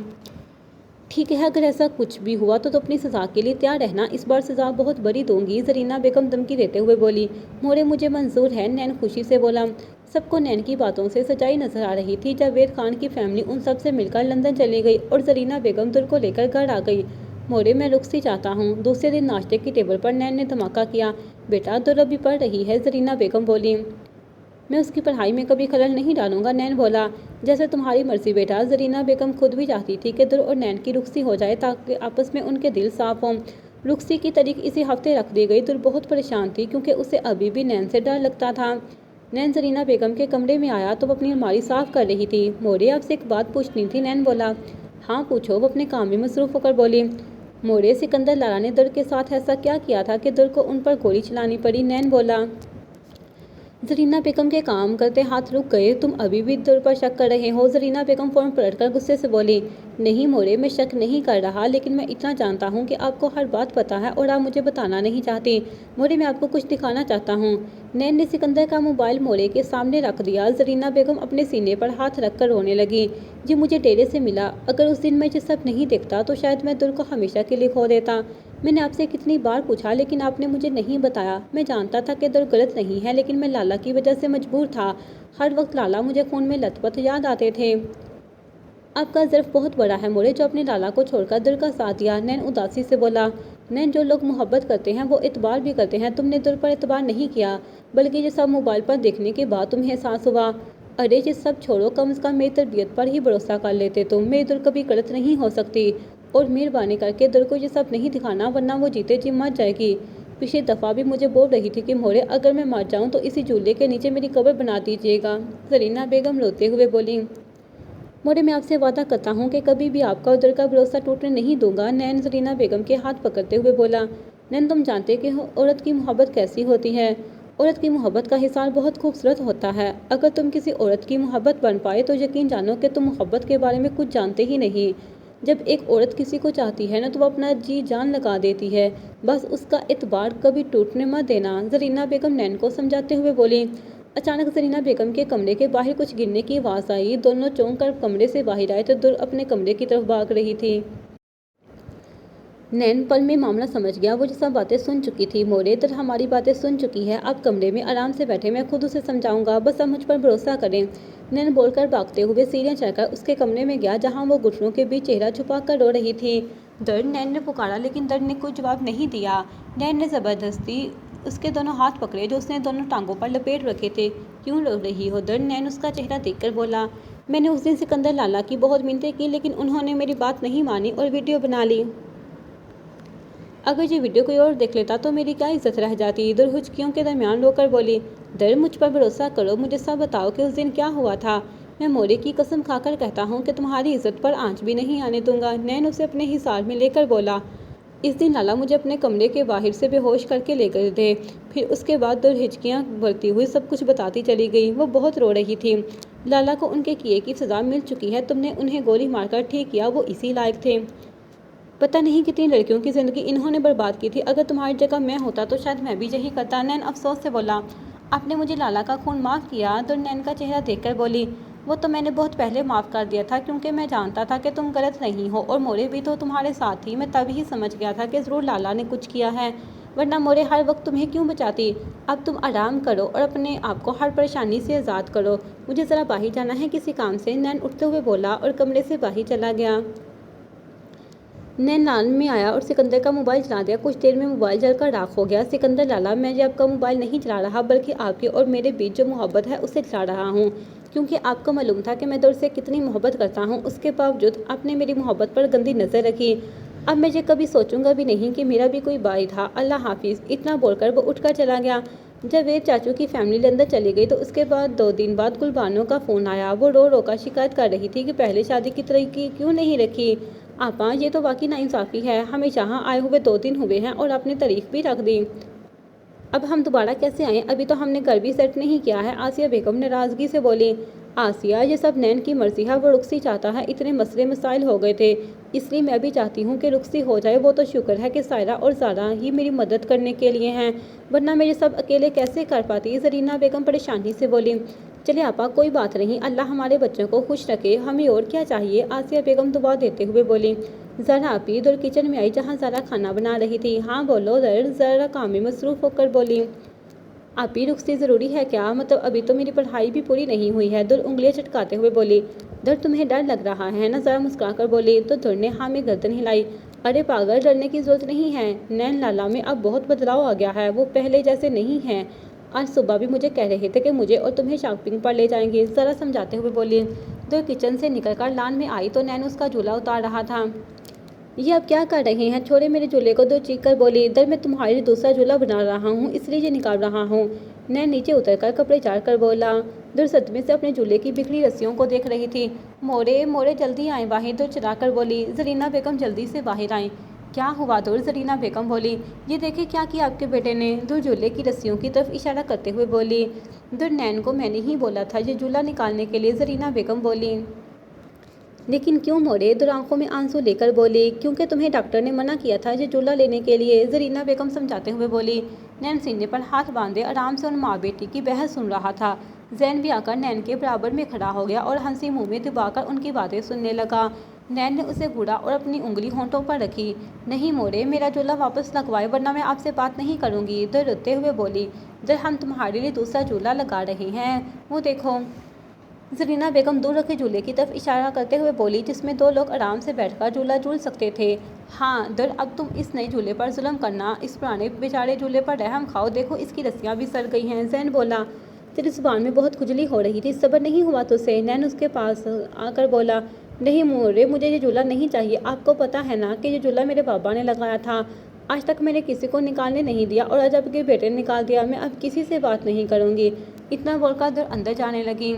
Speaker 1: ठीक है, अगर ऐसा कुछ भी हुआ तो अपनी सज़ा के लिए तैयार रहना। इस बार सज़ा बहुत बड़ी दूंगी, ज़रीना बेगम धमकी देते हुए बोली। मोरे, मुझे मंजूर है, नैन खुशी से बोला। सबको नैन की बातों से सच्चाई नजर आ रही थी। जावेद खान की फैमिली उन सब से मिलकर लंदन चली गई और ज़रीना बेगम दुर को लेकर घर आ गई। मोरे, मैं रुखसी चाहता हूँ। दूसरे दिन नाश्ते की टेबल पर नैन ने धमाका किया। बेटा, दुर अभी पढ़ रही है, ज़रीना बेगम बोली। मैं उसकी पढ़ाई में कभी खलल नहीं डालूंगा, नैन बोला। जैसे तुम्हारी मर्जी बेटा। ज़रीना बेगम खुद भी चाहती थी कि दुर और नैन की रुखसी हो जाए ताकि आपस में उनके दिल साफ हों। रुखसी की तारीख इसी हफ्ते रख दी गई। दुर बहुत परेशान थी क्योंकि उसे अभी भी नैन से डर लगता था। नैन ज़रीना बेगम के कमरे में आया तो वो अपनी अलमारी साफ कर रही थी। मोरे, आपसे एक बात पूछनी थी, नैन बोला। हाँ पूछो, वो अपने काम में मसरूफ़ होकर बोली। मोरे, सिकंदर लाला ने दुर के साथ ऐसा क्या किया था कि दुर को उन पर गोली चलानी पड़ी? नैन बोला। जरीना बेगम के काम करते हाथ रुक गए। तुम अभी भी दुर पर शक कर रहे हो? जरीना बेगम फ़ौरन पलटकर गुस्से से बोली। नहीं मोरे, मैं शक नहीं कर रहा, लेकिन मैं इतना जानता हूँ कि आपको हर बात पता है और आप मुझे बताना नहीं चाहती। मोरे, मैं आपको कुछ दिखाना चाहता हूँ। नैन ने सिकंदर का मोबाइल मोरे के सामने रख दिया। जरीना बेगम अपने सीने पर हाथ रखकर रोने लगी। ये मुझे डेरे से मिला। अगर उस दिन मैं ये सब नहीं देखता तो शायद मैं दुर को हमेशा के लिए खो देता। मैंने आपसे कितनी बार पूछा, लेकिन आपने मुझे नहीं बताया। मैं जानता था कि दुर गलत नहीं है, लेकिन मैं लाला की वजह से मजबूर था। हर वक्त लाला मुझे खून में लथपथ याद आते थे। आपका ज़र्फ बहुत बड़ा है मोरे, जो अपने लाला को छोड़कर दुर का साथ दिया। नैन उदासी से बोला। नैन, जो लोग मोहब्बत करते हैं वो एतबार भी करते हैं। तुमने दुर पर एतबार नहीं किया, बल्कि ये सब मोबाइल पर देखने के बाद तुम्हें एहसास हुआ। अरे ये सब छोड़ो, कम से कम मेरी तरबियत पर ही भरोसा कर लेते तुम। मेरी दुर कभी गलत नहीं हो सकती, और मेहरबानी करके दुर को ये सब नहीं दिखाना, वरना वो जीते जी मर जाएगी। पिछली दफ़ा भी मुझे बोल रही थी कि मोरे, अगर मैं मर जाऊँ तो इसी झूले के नीचे मेरी कब्र बना दीजिएगा। जरीना बेगम रोते हुए बोली। मोरे, मैं आपसे वादा करता हूँ कि कभी भी आपका और दुर का भरोसा टूटने नहीं दूंगा। नैन जरीना बेगम के हाथ पकड़ते हुए बोला। नैन, तुम जानते कि औरत की मोहब्बत कैसी होती है? औरत की मोहब्बत का हिसार बहुत खूबसूरत होता है। अगर तुम किसी औरत की मोहब्बत बन पाए तो यकीन जानो कि तुम मोहब्बत के बारे में कुछ जानते ही नहीं। जब एक औरत किसी को चाहती है ना, तो वो अपना जी जान लगा देती है। बस उसका एतबार कभी टूटने मत देना। जरीना बेगम नैन को समझाते हुए बोली। अचानक जरीना बेगम के कमरे के बाहर कुछ गिरने की आवाज़ आई। दोनों चौंक कर कमरे से बाहर आए तो दुर अपने कमरे की तरफ भाग रही थी। नैन पल में मामला समझ गया। वो जो सब बातें सुन चुकी थी। मोरे, दुर हमारी बातें सुन चुकी है। आप कमरे में आराम से बैठे, मैं खुद उसे समझाऊंगा। बस आप मुझ पर भरोसा करें। नैन बोलकर भागते हुए सीढ़ियाँ चढ़कर उसके कमरे में गया, जहाँ वो घुटनों के बीच चेहरा छुपा कर रो रही थी। दर, नैन ने पुकारा, लेकिन दर ने कोई जवाब नहीं दिया। नैन ने ज़बरदस्ती उसके दोनों हाथ पकड़े जो उसने दोनों टांगों पर लपेट रखे थे। क्यों रो रही हो दर? नैन उसका चेहरा देखकर बोला। मैंने उस दिन सिकंदर लाला की बहुत मिन्नतें की, लेकिन उन्होंने मेरी बात नहीं मानी और वीडियो बना ली। अगर ये वीडियो कोई और देख लेता तो मेरी क्या इज्जत रह जाती। दुर हुचकियों के दरमियान रोकर बोली। दर, मुझ पर भरोसा करो, मुझे सब बताओ कि उस दिन क्या हुआ था। मैं मोरे की कसम खाकर कहता हूँ कि तुम्हारी इज्जत पर आंच भी नहीं आने दूंगा। नैन उसे अपने हिसार में लेकर बोला। इस दिन लाला मुझे अपने कमरे के बाहर से बेहोश करके ले गए थे। फिर उसके बाद दुर हिचकियाँ भरती हुई सब कुछ बताती चली गई। वो बहुत रो रही थी। लाला को उनके किए की सज़ा मिल चुकी है। तुमने उन्हें गोली मारकर ठीक किया, वो इसी लायक थे। पता नहीं कितनी लड़कियों की ज़िंदगी इन्होंने बर्बाद की थी। अगर तुम्हारी जगह मैं होता तो शायद मैं भी यही करता। नैन अफसोस से बोला। आपने मुझे लाला का खून माफ़ किया? दुर नैन का चेहरा देखकर बोली। वो तो मैंने बहुत पहले माफ़ कर दिया था, क्योंकि मैं जानता था कि तुम गलत नहीं हो, और मोरे भी तो तुम्हारे साथ थी। मैं तभी समझ गया था कि ज़रूर लाला ने कुछ किया है, वरना मोरे हर वक्त तुम्हें क्यों बचाती। अब तुम आराम करो और अपने आप को हर परेशानी से आज़ाद करो। मुझे ज़रा बाहर जाना है किसी काम से। नैन उठते हुए बोला और कमरे से बाहर चला गया। नैन लाल में आया और सिकंदर का मोबाइल चला दिया। कुछ देर में मोबाइल जलकर राख हो गया। सिकंदर लाला, मैं ये आपका मोबाइल नहीं चला रहा, बल्कि आपके और मेरे बीच जो मोहब्बत है उसे चला रहा हूँ, क्योंकि आपको मालूम था कि मैं दुर से कितनी मोहब्बत करता हूँ। उसके बावजूद आपने मेरी मोहब्बत पर गंदी नज़र रखी। अब मैं ये कभी सोचूंगा भी नहीं कि मेरा भी कोई भाई था। अल्लाह हाफिज़। इतना बोलकर वो उठकर चला गया। जावेद चाचू की फैमिली अंदर चली गई तो उसके बाद 2 दिन बाद गुलबानो का फ़ोन आया। वो रो रो कर शिकायत कर रही थी कि पहले शादी की तरक्की क्यों नहीं रखी। आपा, ये तो वाकई नाइंसाफ़ी है। हमें यहाँ आए हुए 2 दिन हुए हैं और आपने तारीख भी रख दी। अब हम दोबारा कैसे आएँ? अभी तो हमने घर भी सेट नहीं किया है। आसिया बेगम नाराज़गी से बोली। आसिया, ये सब नैन की मर्जी है। वो रुखसी चाहता है। इतने मसले मसाइल हो गए थे, इसलिए मैं भी चाहती हूँ कि रुखसी हो जाए। वो तो शुक्र है कि सायरा और ज़ारा ही मेरी मदद करने के लिए हैं, वरना मेरे सब अकेले कैसे कर पाती। जरीना बेगम परेशानी से बोली। चले आपा, कोई बात नहीं, अल्लाह हमारे बच्चों को खुश रखे, हमें और क्या चाहिए। आसिया बेगम दुआ देते हुए बोली। ज़रा आपी दुर किचन में आई, जहाँ ज़रा खाना बना रही थी। हाँ बोलो दर, ज़रा काम में मसरूफ़ होकर बोली। आपी, रुखसी ज़रूरी है क्या? मतलब अभी तो मेरी पढ़ाई भी पूरी नहीं हुई है। दुर उंगलियां चटकाते हुए बोली। दर, तुम्हें डर लग रहा है ना? ज़रा मुस्कुराकर बोली। तो दुर ने हाँ में गर्दन हिलाई। अरे पागल, डरने की ज़रूरत नहीं है। नैन लाला में अब बहुत बदलाव आ गया है। वो पहले जैसे नहीं है। आज सुबह भी मुझे कह रहे थे कि मुझे और तुम्हें शॉपिंग पर ले जाएंगे। ज़रा समझाते हुए बोली। दुर किचन से निकलकर लान में आई तो नैन उसका झूला उतार रहा था। ये अब क्या कर रहे हैं? छोड़े मेरे झूले को। दो चीख कर बोली। दर, मैं तुम्हारे लिए दूसरा झूला बना रहा हूँ, इसलिए ये निकाल रहा हूँ। नैन नीचे उतरकर कपड़े झाड़ कर बोला। दुर सदमे से अपने झूले की बिखरी रस्सियों को देख रही थी। मोरे मोरे, जल्दी आए बाहर। दुर चला कर बोली। जरीना बेगम जल्दी से बाहर आए। क्या हुआ दुर? जरीना बेगम बोली। ये देखे क्या किया आपके बेटे ने? दुर झूले की रस्सियों की तरफ इशारा करते हुए बोली। दुर नैन को मैंने ही बोला था ये झूला निकालने के लिए, जरीना बेगम बोली। लेकिन क्यों मोड़े? दुर आंखों में आंसू लेकर बोली। क्योंकि तुम्हें डॉक्टर ने मना किया था ये झूला लेने के लिए, जरीना बेगम समझाते हुए बोली। नैन सीने पर हाथ बांधे आराम से उन माँ बेटी की बहस सुन रहा था। जैन भी आकर नैन के बराबर में खड़ा हो गया और हंसी मुंह में दबाकर उनकी बातें सुनने लगा। नैन ने उसे घूरा और अपनी उंगली होंठों पर रखी। नहीं मोड़े, मेरा झूला वापस लगवाए वरना मैं आपसे बात नहीं करूंगी, दुर रोते हुए बोली। जब हम तुम्हारे लिए दूसरा झूला लगा रहे हैं, वो देखो। जरीना बेगम दूर रखे झूले की तरफ इशारा करते हुए बोली, जिसमें 2 लोग आराम से बैठकर झूला झूल सकते थे। हाँ दुर, अब तुम इस नए झूले पर जुल्म करना, इस पुराने बेचारे झूले पर रहम खाओ, देखो इसकी रस्सियाँ भी सड़ गई हैं। जैन बोला। तेरी जुबान में बहुत खुजली हो रही थी, सब्र नहीं हुआ तुझसे? नैन उसके पास आकर बोला। नहीं मोरे, मुझे ये झूला नहीं चाहिए। आपको पता है ना कि ये झूला मेरे बाबा ने लगाया था। आज तक मैंने किसी को निकालने नहीं दिया और आज आपके बेटे ने निकाल दिया। मैं अब किसी से बात नहीं करूँगी। इतना बोलकर दुर अंदर जाने लगी।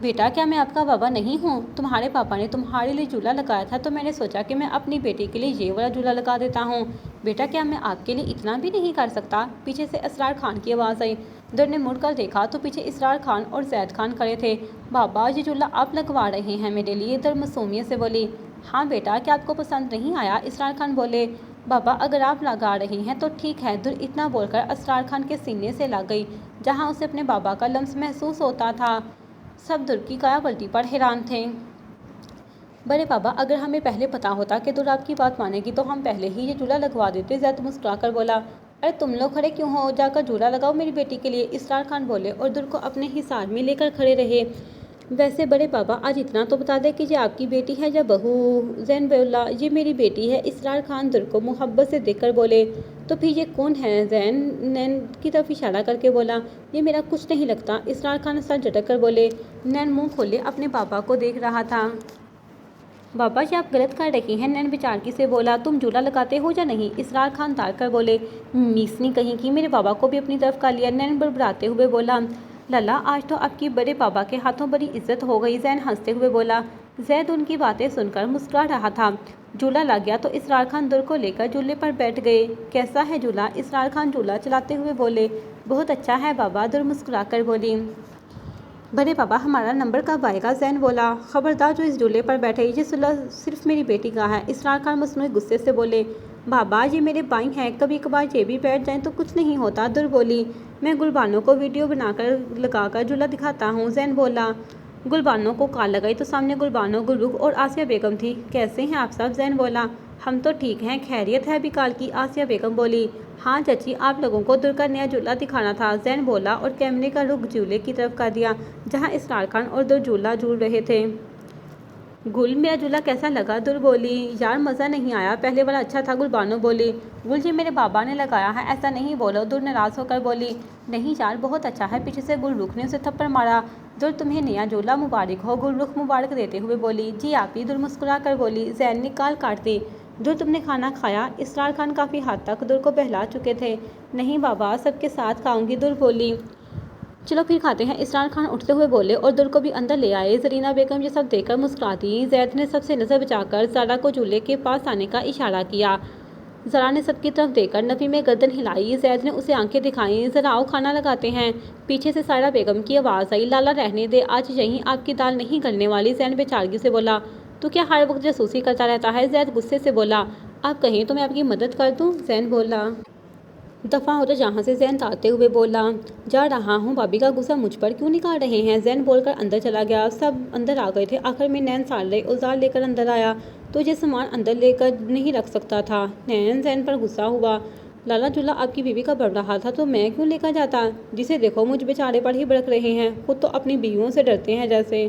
Speaker 1: बेटा, क्या मैं आपका बाबा नहीं हूँ? तुम्हारे पापा ने तुम्हारे लिए झूला लगाया था तो मैंने सोचा कि मैं अपनी बेटी के लिए ये वाला झूला लगा देता हूँ। बेटा, क्या मैं आपके लिए इतना भी नहीं कर सकता? पीछे से इसरार खान की आवाज़ आई। दुर ने मुड़कर देखा तो पीछे इसरार खान और जैद खान खड़े थे। बाबा, ये झूला आप लगवा रहे हैं मेरे लिए? दुर मासूमियत से बोली। हाँ बेटा, क्या आपको पसंद नहीं आया? इसरार खान बोले। बाबा, अगर आप लगा रही हैं तो ठीक है। दुर इतना बोलकर इसरार खान के सीने से लग गई जहाँ उसे अपने बाबा का लम्स महसूस होता था। सब दुर की काया पलटी पर हैरान थे। बड़े बाबा, अगर हमें पहले पता होता कि दुर आपकी बात मानेगी तो हम पहले ही ये झूला लगवा देते, जैद मुस्कुराकर बोला। अरे तुम लोग खड़े क्यों हो? जाकर झूला लगाओ मेरी बेटी के लिए, इसरार खान बोले और दुर को अपने हिसार में लेकर खड़े रहे। वैसे बड़े बाबा, आज इतना तो बता दे कि ये आपकी बेटी है या बहू? जैन बोला। ये मेरी बेटी है। इसरार खान दुर को मोहब्बत से देखकर बोले। तो फिर ये कौन है? जैन नैन की तरफ इशारा करके बोला। ये मेरा कुछ नहीं लगता, इसरार खान सर झटक कर बोले। नैन मुंह खोले अपने पापा को देख रहा था। बाबा, ये आप गलत कर रही हैं, नैन बेचारगी से बोला। तुम झूला लगाते हो या नहीं? इसरार खान तार कर बोले। मीसनी कहीं की, मेरे बाबा को भी अपनी तरफ कर लिया, नैन बड़बड़ाते हुए बोला। लला, आज तो आपकी बड़े बाबा के हाथों बड़ी इज्जत हो गई, जैन हंसते हुए बोला। जैद उनकी बातें सुनकर मुस्कुरा रहा था। झूला लग गया तो इसरार खान दुर को लेकर झूले पर बैठ गए। कैसा है झूला? इसरार खान झूला चलाते हुए बोले। बहुत अच्छा है बाबा, दुर मुस्कुरा कर बोली। बड़े बाबा, हमारा नंबर कब आएगा? जैन बोला। खबरदार जो इस झूले पर बैठे, ये झूला सिर्फ मेरी बेटी का है, इसरार खान मसनूई गुस्से से बोले। बाबा, ये मेरे भाई हैं, कभी कभार ये भी बैठ जाएं तो कुछ नहीं होता, दुर बोली। मैं गुलबानों को वीडियो बनाकर लगाकर झूला दिखाता हूँ, जैन बोला। गुलबानों को कॉल लगाई तो सामने गुलबानों, गुलरुख और आसिया बेगम थी। कैसे हैं आप सब? जैन बोला। हम तो ठीक हैं, खैरियत है अभी काल की? आसिया बेगम बोली। हाँ चाची, आप लोगों को दुर का नया झूला दिखाना था, जैन बोला और कैमरे का रुख झूले की तरफ कर दिया जहाँ इसरार खान और दुर झूला झूल रहे थे। गुल, मेरा झूला कैसा लगा? दुर बोली। यार मज़ा नहीं आया, पहले वाला अच्छा था, गुलबानो बोली। गुल, जी मेरे बाबा ने लगाया है, ऐसा नहीं बोलो, दुर नाराज़ होकर बोली। नहीं यार, बहुत अच्छा है, पीछे से गुलरुख ने उसे थप्पड़ मारा। दुर, तुम्हें नया झूला मुबारक हो, गुलरुख मुबारक देते हुए बोली। जी आप ही, दुर मुस्कुरा कर बोली। जैन ने काल काट दी। दुर, तुमने खाना खाया? इसरार खान काफ़ी हद तक दुर को बहला चुके थे। नहीं बाबा, सबके साथ खाऊंगी, दुर बोली। चलो फिर खाते हैं, इसरार खान उठते हुए बोले और दुर को भी अंदर ले आए। जरीना बेगम ये सब देखकर मुस्कुराती। जैद ने सबसे नज़र बचाकर ज़रा को झूले के पास आने का इशारा किया। ज़रा ने सबकी तरफ देखकर नफ़ी में गर्दन हिलाई। जैद ने उसे आंखें दिखाई। ज़रा आओ, खाना लगाते हैं। पीछे से सारा बेगम की आवाज़ आई। लाला रहने दे, आज यहीं आपकी दाल नहीं गलने वाली, जैन बेचारगी से बोला। तू क्या हर वक्त जासूसी करता रहता है? जैद गुस्से से बोला। आप कहें तो मैं आपकी मदद कर दूँ, जैन बोला। दफ़ा हो तो जहाँ से, जैन ताते हुए बोला। जा रहा हूँ, भाभी का गुस्सा मुझ पर क्यों निकाल रहे हैं? जैन बोलकर अंदर चला गया। सब अंदर आ गए थे। आखिर में नैन सारे औजार लेकर अंदर आया तो ये सामान अंदर लेकर नहीं रख सकता था। नैन जैन पर गुस्सा हुआ। लाला, झूला आपकी बीवी का बढ़ रहा था तो मैं क्यों लेकर जाता? जिसे देखो मुझ बेचारे पर ही भड़क रहे हैं, खुद तो अपनी बीवियों से डरते हैं जैसे।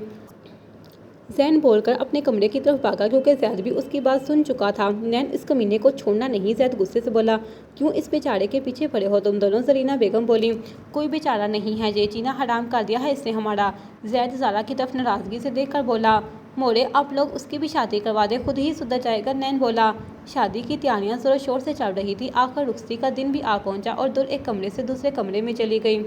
Speaker 1: जैन बोलकर अपने कमरे की तरफ भागा क्योंकि जैद भी उसकी बात सुन चुका था। नैन, इस कमीने को छोड़ना नहीं, जैद गुस्से से बोला। क्यों इस बेचारे के पीछे पड़े हो तुम दोनों? जरीना बेगम बोली। कोई बेचारा नहीं है, ये जीना हराम कर दिया है इसने हमारा। जैद ज़ारा की तरफ नाराज़गी से देखकर बोला। मोरे, आप लोग उसकी भी शादी करवा दे, खुद ही सुधर जाएगा, नैन बोला। शादी की तैयारियां जोर शोर से चल रही थी। आखिर रुखसती का दिन भी आ पहुंचा और दुर एक कमरे से दूसरे कमरे में चली गई।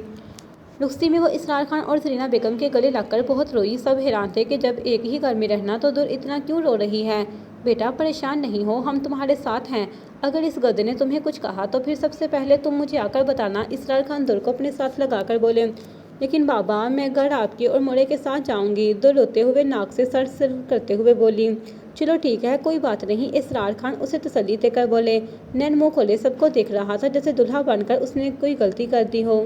Speaker 1: रुखसती में वो इसरार खान और जरीना बेगम के गले लगकर बहुत रोई। सब हैरान थे कि जब एक ही घर में रहना तो दुर इतना क्यों रो रही है। बेटा परेशान नहीं हो, हम तुम्हारे साथ हैं। अगर इस गधे ने तुम्हें कुछ कहा तो फिर सबसे पहले तुम मुझे आकर बताना। इसरार खान दुर को अपने साथ लगाकर बोले। लेकिन बाबा, मैं घर आपकी और मोरे के साथ जाऊंगी, दुर रोते हुए नाक से सर सिर करते हुए बोली। चलो ठीक है, कोई बात नहीं, इसरार खान उसे तसल्ली देकर बोले। नैन मुंह खोले सबको देख रहा था जैसे दुल्हा बनकर उसने कोई गलती कर दी हो।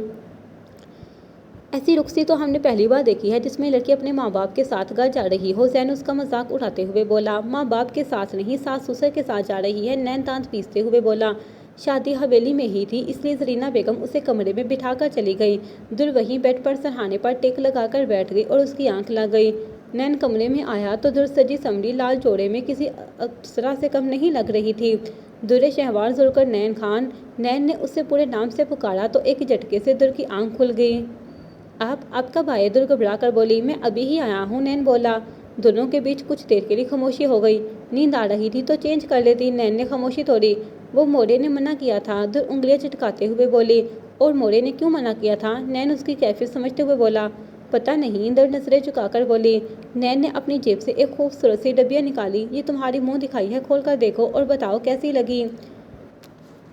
Speaker 1: ऐसी रुखसी तो हमने पहली बार देखी है जिसमें लड़की अपने माँ बाप के साथ घर जा रही हो। जैन उसका मजाक उड़ाते हुए बोला। माँ बाप के साथ नहीं, सास ससुर के साथ जा रही है, नैन दांत पीसते हुए बोला। शादी हवेली में ही थी, इसलिए जरीना बेगम उसे कमरे में बिठाकर चली गई। दुर वहीं बेड पर सरहाने पर टेक लगाकर बैठ गई और उसकी आंख लग गई। नैन कमरे में आया तो दुर सजी समड़ी लाल जोड़े में किसी अप्सरा से कम नहीं लग रही थी। दुरे शहवार जोड़कर नैन खान। नैन ने उसे पूरे नाम से पुकारा तो एक झटके से दुर की आंख खुल गई। आप कब आए? दुर घबरा कर बोली। मैं अभी ही आया हूँ, नैन बोला। दोनों के बीच कुछ देर के लिए खामोशी हो गई। नींद आ रही थी तो चेंज कर लेती, नैन ने खामोशी तोड़ी। वो मोरे ने मना किया था, दुर उंगलियां चटकाते हुए बोली। और मोरे ने क्यों मना किया था? नैन उसकी कैफियत समझते हुए बोला। पता नहीं, दुर नजरें झुकाकर बोली। नैन ने अपनी जेब से एक खूबसूरत सी डबिया निकाली। ये तुम्हारी मुंह दिखाई है, खोल कर देखो और बताओ कैसी लगी।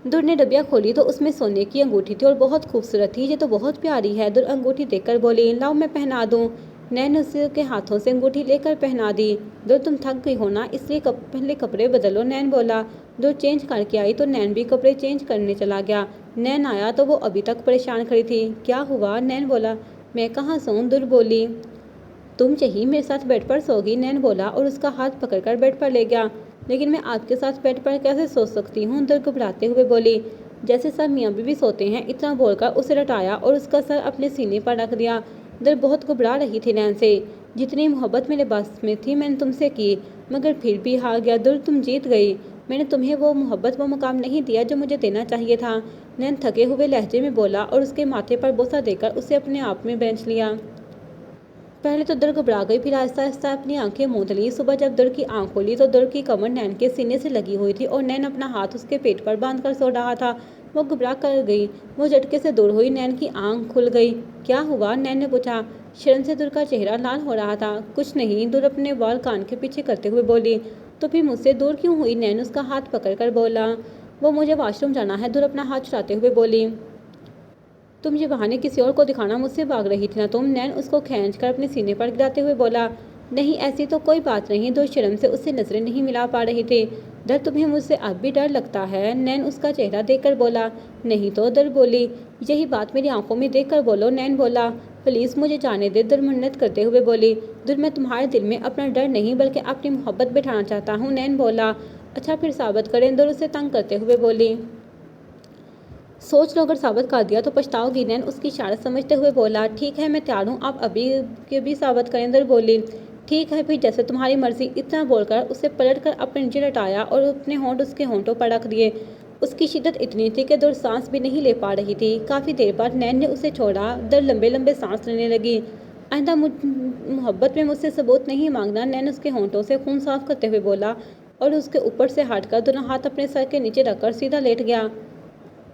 Speaker 1: दुर ने डबिया खोली तो उसमें सोने की अंगूठी थी और बहुत खूबसूरत थी। ये तो बहुत प्यारी है, दुर अंगूठी देखकर बोली। लाओ मैं पहना दूं। नैन उसके हाथों से अंगूठी लेकर पहना दी। दुर तुम थक गई हो ना, इसलिए पहले कपड़े बदलो, नैन बोला। दुर चेंज करके आई तो नैन भी कपड़े चेंज करने चला गया। नैन आया तो वो अभी तक परेशान खड़ी थी। क्या हुआ? नैन बोला। मैं कहाँ सोऊं? दुर बोली। तुम चाहिए मेरे साथ बेड पर सोगी, नैन बोला और उसका हाथ पकड़कर बेड पर ले गया। लेकिन मैं आपके साथ बेड पर कैसे सो सकती हूँ? दुर घबराते हुए बोली। जैसे सब मियाँ बीवी सोते हैं, इतना बोलकर उसे लटाया और उसका सर अपने सीने पर रख दिया। दुर बहुत घबरा रही थी नैन से। जितनी मोहब्बत मेरे बस में थी मैंने तुमसे की, मगर फिर भी हार गया। दुर तुम जीत गई। मैंने तुम्हें वो मोहब्बत वो मुकाम नहीं दिया जो मुझे देना चाहिए था, नैन थके हुए लहजे में बोला और उसके माथे पर बोसा देकर उसे अपने आप में बेंच लिया। पहले तो दुर घबरा गई, फिर आहिस्ता आहिस्ता अपनी आंखें मूंद ली। सुबह जब दुर की आंख खोली तो दुर की कमर नैन के सीने से लगी हुई थी और नैन अपना हाथ उसके पेट पर बांध कर सो रहा था। वो घबरा कर गई। वो झटके से दूर हुई, नैन की आंख खुल गई। क्या हुआ? नैन ने पूछा। शर्म से दुर का चेहरा लाल हो रहा था। कुछ नहीं, दुर अपने बाल कान के पीछे करते हुए बोली। तो फिर मुझसे दूर क्यों हुई? नैन उसका हाथ पकड़कर बोला। वो मुझे वॉशरूम जाना है, दुर अपना हाथ छुड़ाते हुए बोली। तुम ये बहाने किसी और को दिखाना मुझसे भाग रही थी ना तुम? नैन उसको खींचकर अपने सीने पर गिराते हुए बोला। नहीं, ऐसी तो कोई बात नहीं। दो शर्म से उससे नजरें नहीं मिला पा रही थी। डर तुम्हें मुझसे अब भी डर लगता है? नैन उसका चेहरा देखकर बोला। नहीं तो, दर बोली। यही बात मेरी आंखों में देखकर बोलो, नैन बोला। प्लीज मुझे जाने दे, दुर मन्नत करते हुए बोली। दुर मैं तुम्हारे दिल में अपना डर नहीं बल्कि अपनी मोहब्बत बिठाना चाहता हूँ, नैन बोला। अच्छा फिर साबित करें, दुर उसे तंग करते हुए बोली। सोच लो, अगर साबित कर दिया तो पछताओगी, नैन उसकी इशारा समझते हुए बोला। ठीक है, मैं तैयार हूँ, आप अभी के भी साबित करें, दर बोली। ठीक है फिर, जैसे तुम्हारी मर्जी। इतना बोलकर उसे पलट कर अपने नीचे लटाया और अपने होंठ उसके होंठों पर रख दिए। उसकी शिद्दत इतनी थी कि दुर सांस भी नहीं ले पा रही थी। काफ़ी देर बाद नैन ने उसे छोड़ा। दर लंबे लंबे सांस लेने लगी। आइंदा मोहब्बत में मुझसे सबूत नहीं मांगना, नैन उसके होंठों से खून साफ करते हुए बोला और उसके ऊपर से हटकर दोनों हाथ अपने सर के नीचे रखकर सीधा लेट गया।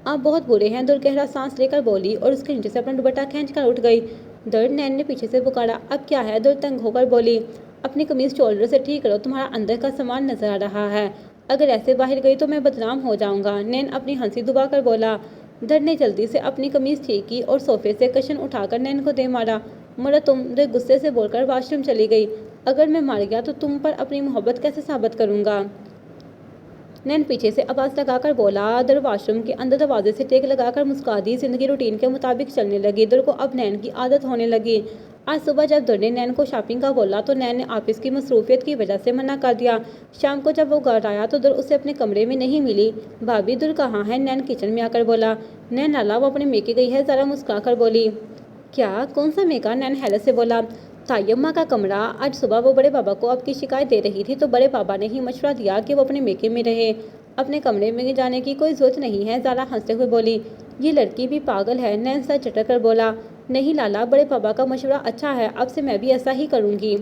Speaker 1: आप बहुत बुरे हैं, दुर गहरा सांस लेकर बोली और उसके नीचे से अपना दुपट्टा खींचकर उठ गई। दर्द नैन ने पीछे से पुकारा। अब क्या है? दुर तंग होकर बोली। अपनी कमीज शोल्डर से ठीक करो, तुम्हारा अंदर का सामान नजर आ रहा है। अगर ऐसे बाहर गई तो मैं बदनाम हो जाऊंगा, नैन अपनी हंसी दबा कर बोला। दर ने जल्दी से अपनी कमीज ठीक की और सोफे से कशन उठाकर नैन को दे मारा। मरा तुम, दर गुस्से से बोलकर वॉशरूम चली गई। अगर मैं मर गया तो तुम पर अपनी मोहब्बत कैसे साबित करूंगा? नैन पीछे से आवाज लगाकर बोला। दर वॉशरूम के अंदर दरवाजे से टेक लगाकर मुस्कुरा दी। जिंदगी रूटीन के मुताबिक चलने लगी। दर को अब नैन की आदत होने लगी। आज सुबह जब दर ने नैन को शॉपिंग का बोला तो नैन ने ऑफिस की मसरूफियत की वजह से मना कर दिया। शाम को जब वो घर आया तो दर उसे अपने कमरे में नहीं मिली। भाभी, दर कहाँ है? नैन किचन में आकर बोला। नैन लाला, वो अपने मेके गई है, जरा मुस्कुरा कर बोली। क्या? कौन सा मेका? नैन हैरत से बोला। तायम्मा का कमरा। आज सुबह वो बड़े बाबा को आपकी शिकायत दे रही थी तो बड़े बाबा ने ही मशवरा दिया कि वो अपने मेके में रहे, अपने कमरे में जाने की कोई जरूरत नहीं है, ज़ारा हंसते हुए बोली। ये लड़की भी पागल है, नैन सर चटक कर बोला। नहीं लाला, बड़े पापा का मशवरा अच्छा है, अब से मैं भी ऐसा ही करूँगी।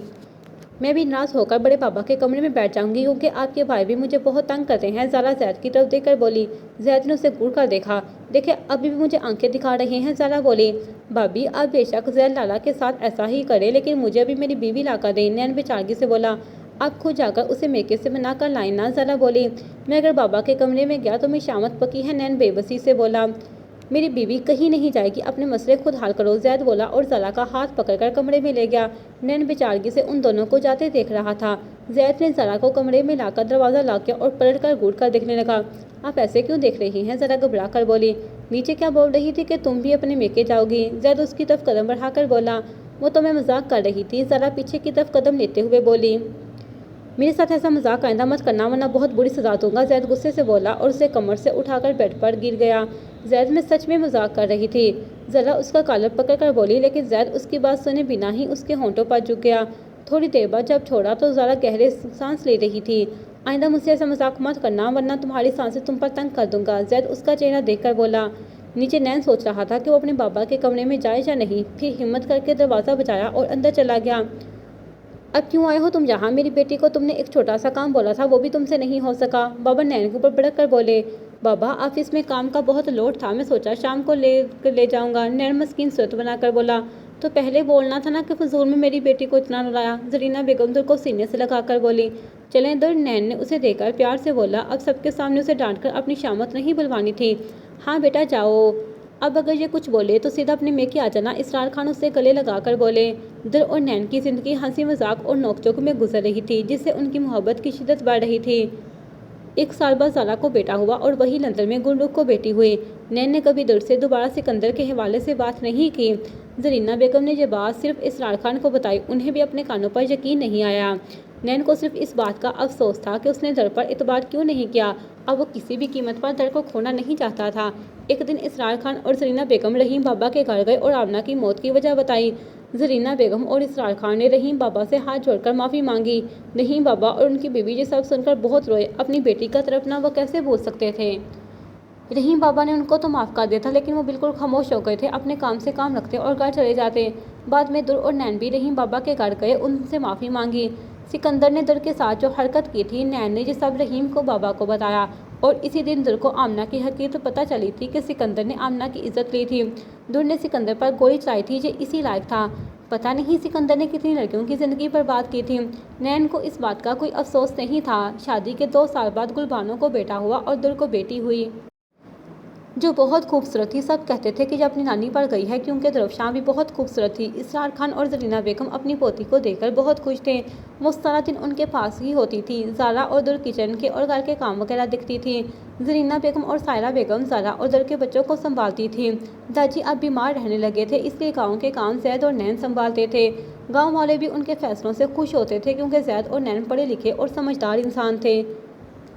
Speaker 1: मैं भी नाराज होकर बड़े पापा के कमरे में बैठ जाऊंगी क्योंकि आपके भाई भी मुझे बहुत तंग करते हैं, ज़ारा जैद की तरफ देखकर बोली। जैद ने उसे घूर कर देखा। देखे अभी भी मुझे आंखें दिखा रहे हैं, ज़ारा बोली। भाभी, आप बेशक जैद लाला के साथ ऐसा ही करें, लेकिन मुझे अभी मेरी बीवी लाकर दें, नैन बेचारगी से बोला। आप खुद जाकर उसे मेके से बना कर लाई ना। ज़रा बोली। मैं अगर बाबा के कमरे में गया तो मेरी शामत पकी है। नैन बेबसी से बोला। मेरी बीवी कहीं नहीं जाएगी, अपने मसले खुद हल करो, जैद बोला और ज़रा का हाथ पकड़कर कमरे में ले गया। नैन बेचारगी से उन दोनों को जाते देख रहा था। जैद ने ज़रा को कमरे में लाकर दरवाज़ा लॉक किया और पलट कर घूर कर देखने लगा। आप ऐसे क्यों देख रही हैं? ज़रा घबरा कर बोली। नीचे क्या बोल रही थी कि तुम भी अपने मेके जाओगी? जैद उसकी तरफ कदम बढ़ाकर बोला। वो तो मैं मजाक कर रही थी। ज़रा पीछे की तरफ कदम लेते हुए बोली। मेरे साथ ऐसा मजाक आइंदा मत करना वरना बहुत बुरी सजा दूंगा। जैद गुस्से से बोला और उसे कमर से उठाकर बेड पर गिर गया। जैद मैं सच में मजाक कर रही थी। ज़रा उसका कॉलर पकड़ कर बोली, लेकिन जैद उसकी बात सुने बिना ही उसके होंठों पर झुक गया। थोड़ी देर बाद जब छोड़ा तो ज़रा गहरे सांस ले रही थी। आइंदा मुझसे ऐसा मजाक मत करना वरना तुम्हारी सांसें तुम पर तंग कर दूंगा। जैद उसका चेहरा देखकर बोला। नीचे नैन सोच रहा था कि वो अपने बाबा के कमरे में जाए या नहीं, फिर हिम्मत करके दरवाज़ा बजाया और अंदर चला गया। अब क्यों आए हो तुम यहाँ? मेरी बेटी को तुमने एक छोटा सा काम बोला था, वो भी तुमसे नहीं हो सका। बाबा नैन के ऊपर भड़क कर बोले। बाबा ऑफिस में काम का बहुत लोड था, मैं सोचा शाम को ले जाऊंगा। नैन मस्कीन सूरत बनाकर बोला। तो पहले बोलना था ना कि फजूल में मेरी बेटी को इतना रुलाया। जरीना बेगम दुर को सीने से लगाकर बोली। चलें दुर, नैन ने उसे देखकर प्यार से बोला। अब सबके सामने उसे डांटकर अपनी शामत नहीं बुलवानी थी। हाँ बेटा जाओ, अब अगर ये कुछ बोले तो सीधा अपने मेके आ जाना। इसरार खान उससे गले लगाकर बोले। दुर और नैन की जिंदगी हंसी मजाक और नोकझोंक में गुजर रही थी, जिससे उनकी मोहब्बत की शिद्दत बढ़ रही थी। 1 साल बाद ज़ारा को बेटा हुआ और वही लंदन में गुलरुख को बेटी हुई। नैन ने कभी दुर से दोबारा सिकंदर के हवाले से बात नहीं की। जरीना बेगम ने ये बात सिर्फ इसरार खान को बताई, उन्हें भी अपने कानों पर यकीन नहीं आया। नैन को सिर्फ इस बात का अफसोस था कि उसने दर पर इतबार क्यों नहीं किया। अब वो किसी भी कीमत पर दर को खोना नहीं चाहता था। एक दिन इसरार खान और जरीना बेगम रहीम बाबा के घर गए और आमना की मौत की वजह बताई। जरीना बेगम और इसरार खान ने रहीम बाबा से हाथ जोड़कर माफ़ी मांगी। रहीम बाबा और उनकी बीवी ये सब सुनकर बहुत रोए। अपनी बेटी का तरफना वो कैसे भूल सकते थे। रहीम बाबा ने उनको तो माफ़ कर दिया था, लेकिन वो बिल्कुल खामोश हो गए थे, अपने काम से काम रखते और घर चले जाते। बाद में दुर और नैन भी रहीम बाबा के घर गए, उनसे माफ़ी मांगी। सिकंदर ने दुर के साथ जो हरकत की थी, नैन ने ये सब रहीम को बाबा को बताया और इसी दिन दुर को आमना की हकीकत पता चली थी कि सिकंदर ने आमना की इज्जत ली थी। दुर ने सिकंदर पर गोली चलाई थी, ये इसी लायक था। पता नहीं सिकंदर ने कितनी लड़कियों की ज़िंदगी बर्बाद की थी। नैन को इस बात का कोई अफसोस नहीं था। शादी के 2 साल बाद गुलबानो को बेटा हुआ और दुर को बेटी हुई, जो बहुत खूबसूरत थी। सब कहते थे कि जब अपनी नानी पर गई है, क्योंकि दरफ्शां भी बहुत खूबसूरत थी। इसरार खान और जरीना बेगम अपनी पोती को देखकर बहुत खुश थे। वो सारा दिन उनके पास ही होती थी। ज़ारा और दुर किचन के और घर के काम वगैरह दिखती थी। जरीना बेगम और सायरा बेगम ज़ारा और दुर के बच्चों को संभालती थी। दादी अब बीमार रहने लगे थे, इसलिए गाँव के काम जैद और नैन संभालते थे। गाँव वाले भी उनके फैसलों से खुश होते थे, क्योंकि जैद और नैन पढ़े लिखे और समझदार इंसान थे।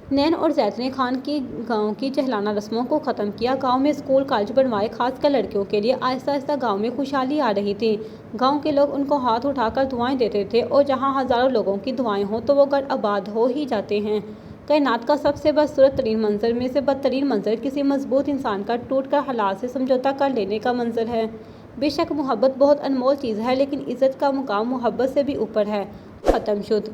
Speaker 1: नैन और जैद ने खान की गांव की जहलाना रस्मों को ख़त्म किया। गांव में स्कूल कॉलेज बनवाए, खासकर लड़कियों के लिए। आहिस्ता आहिस्ता गांव में खुशहाली आ रही थी। गांव के लोग उनको हाथ उठाकर दुआएं देते थे, और जहां हज़ारों लोगों की दुआएं हों तो वो घर आबाद हो ही जाते हैं। कायनात का सबसे बदसूरत तरीन मंजर में से बदतरीन मंजर किसी मजबूत इंसान का टूट कर हालात से समझौता कर लेने का मंजर है। बेशक मोहब्बत बहुत अनमोल चीज़ है, लेकिन इज़्ज़त का मुकाम मोहब्बत से भी ऊपर है। ख़त्म शुद।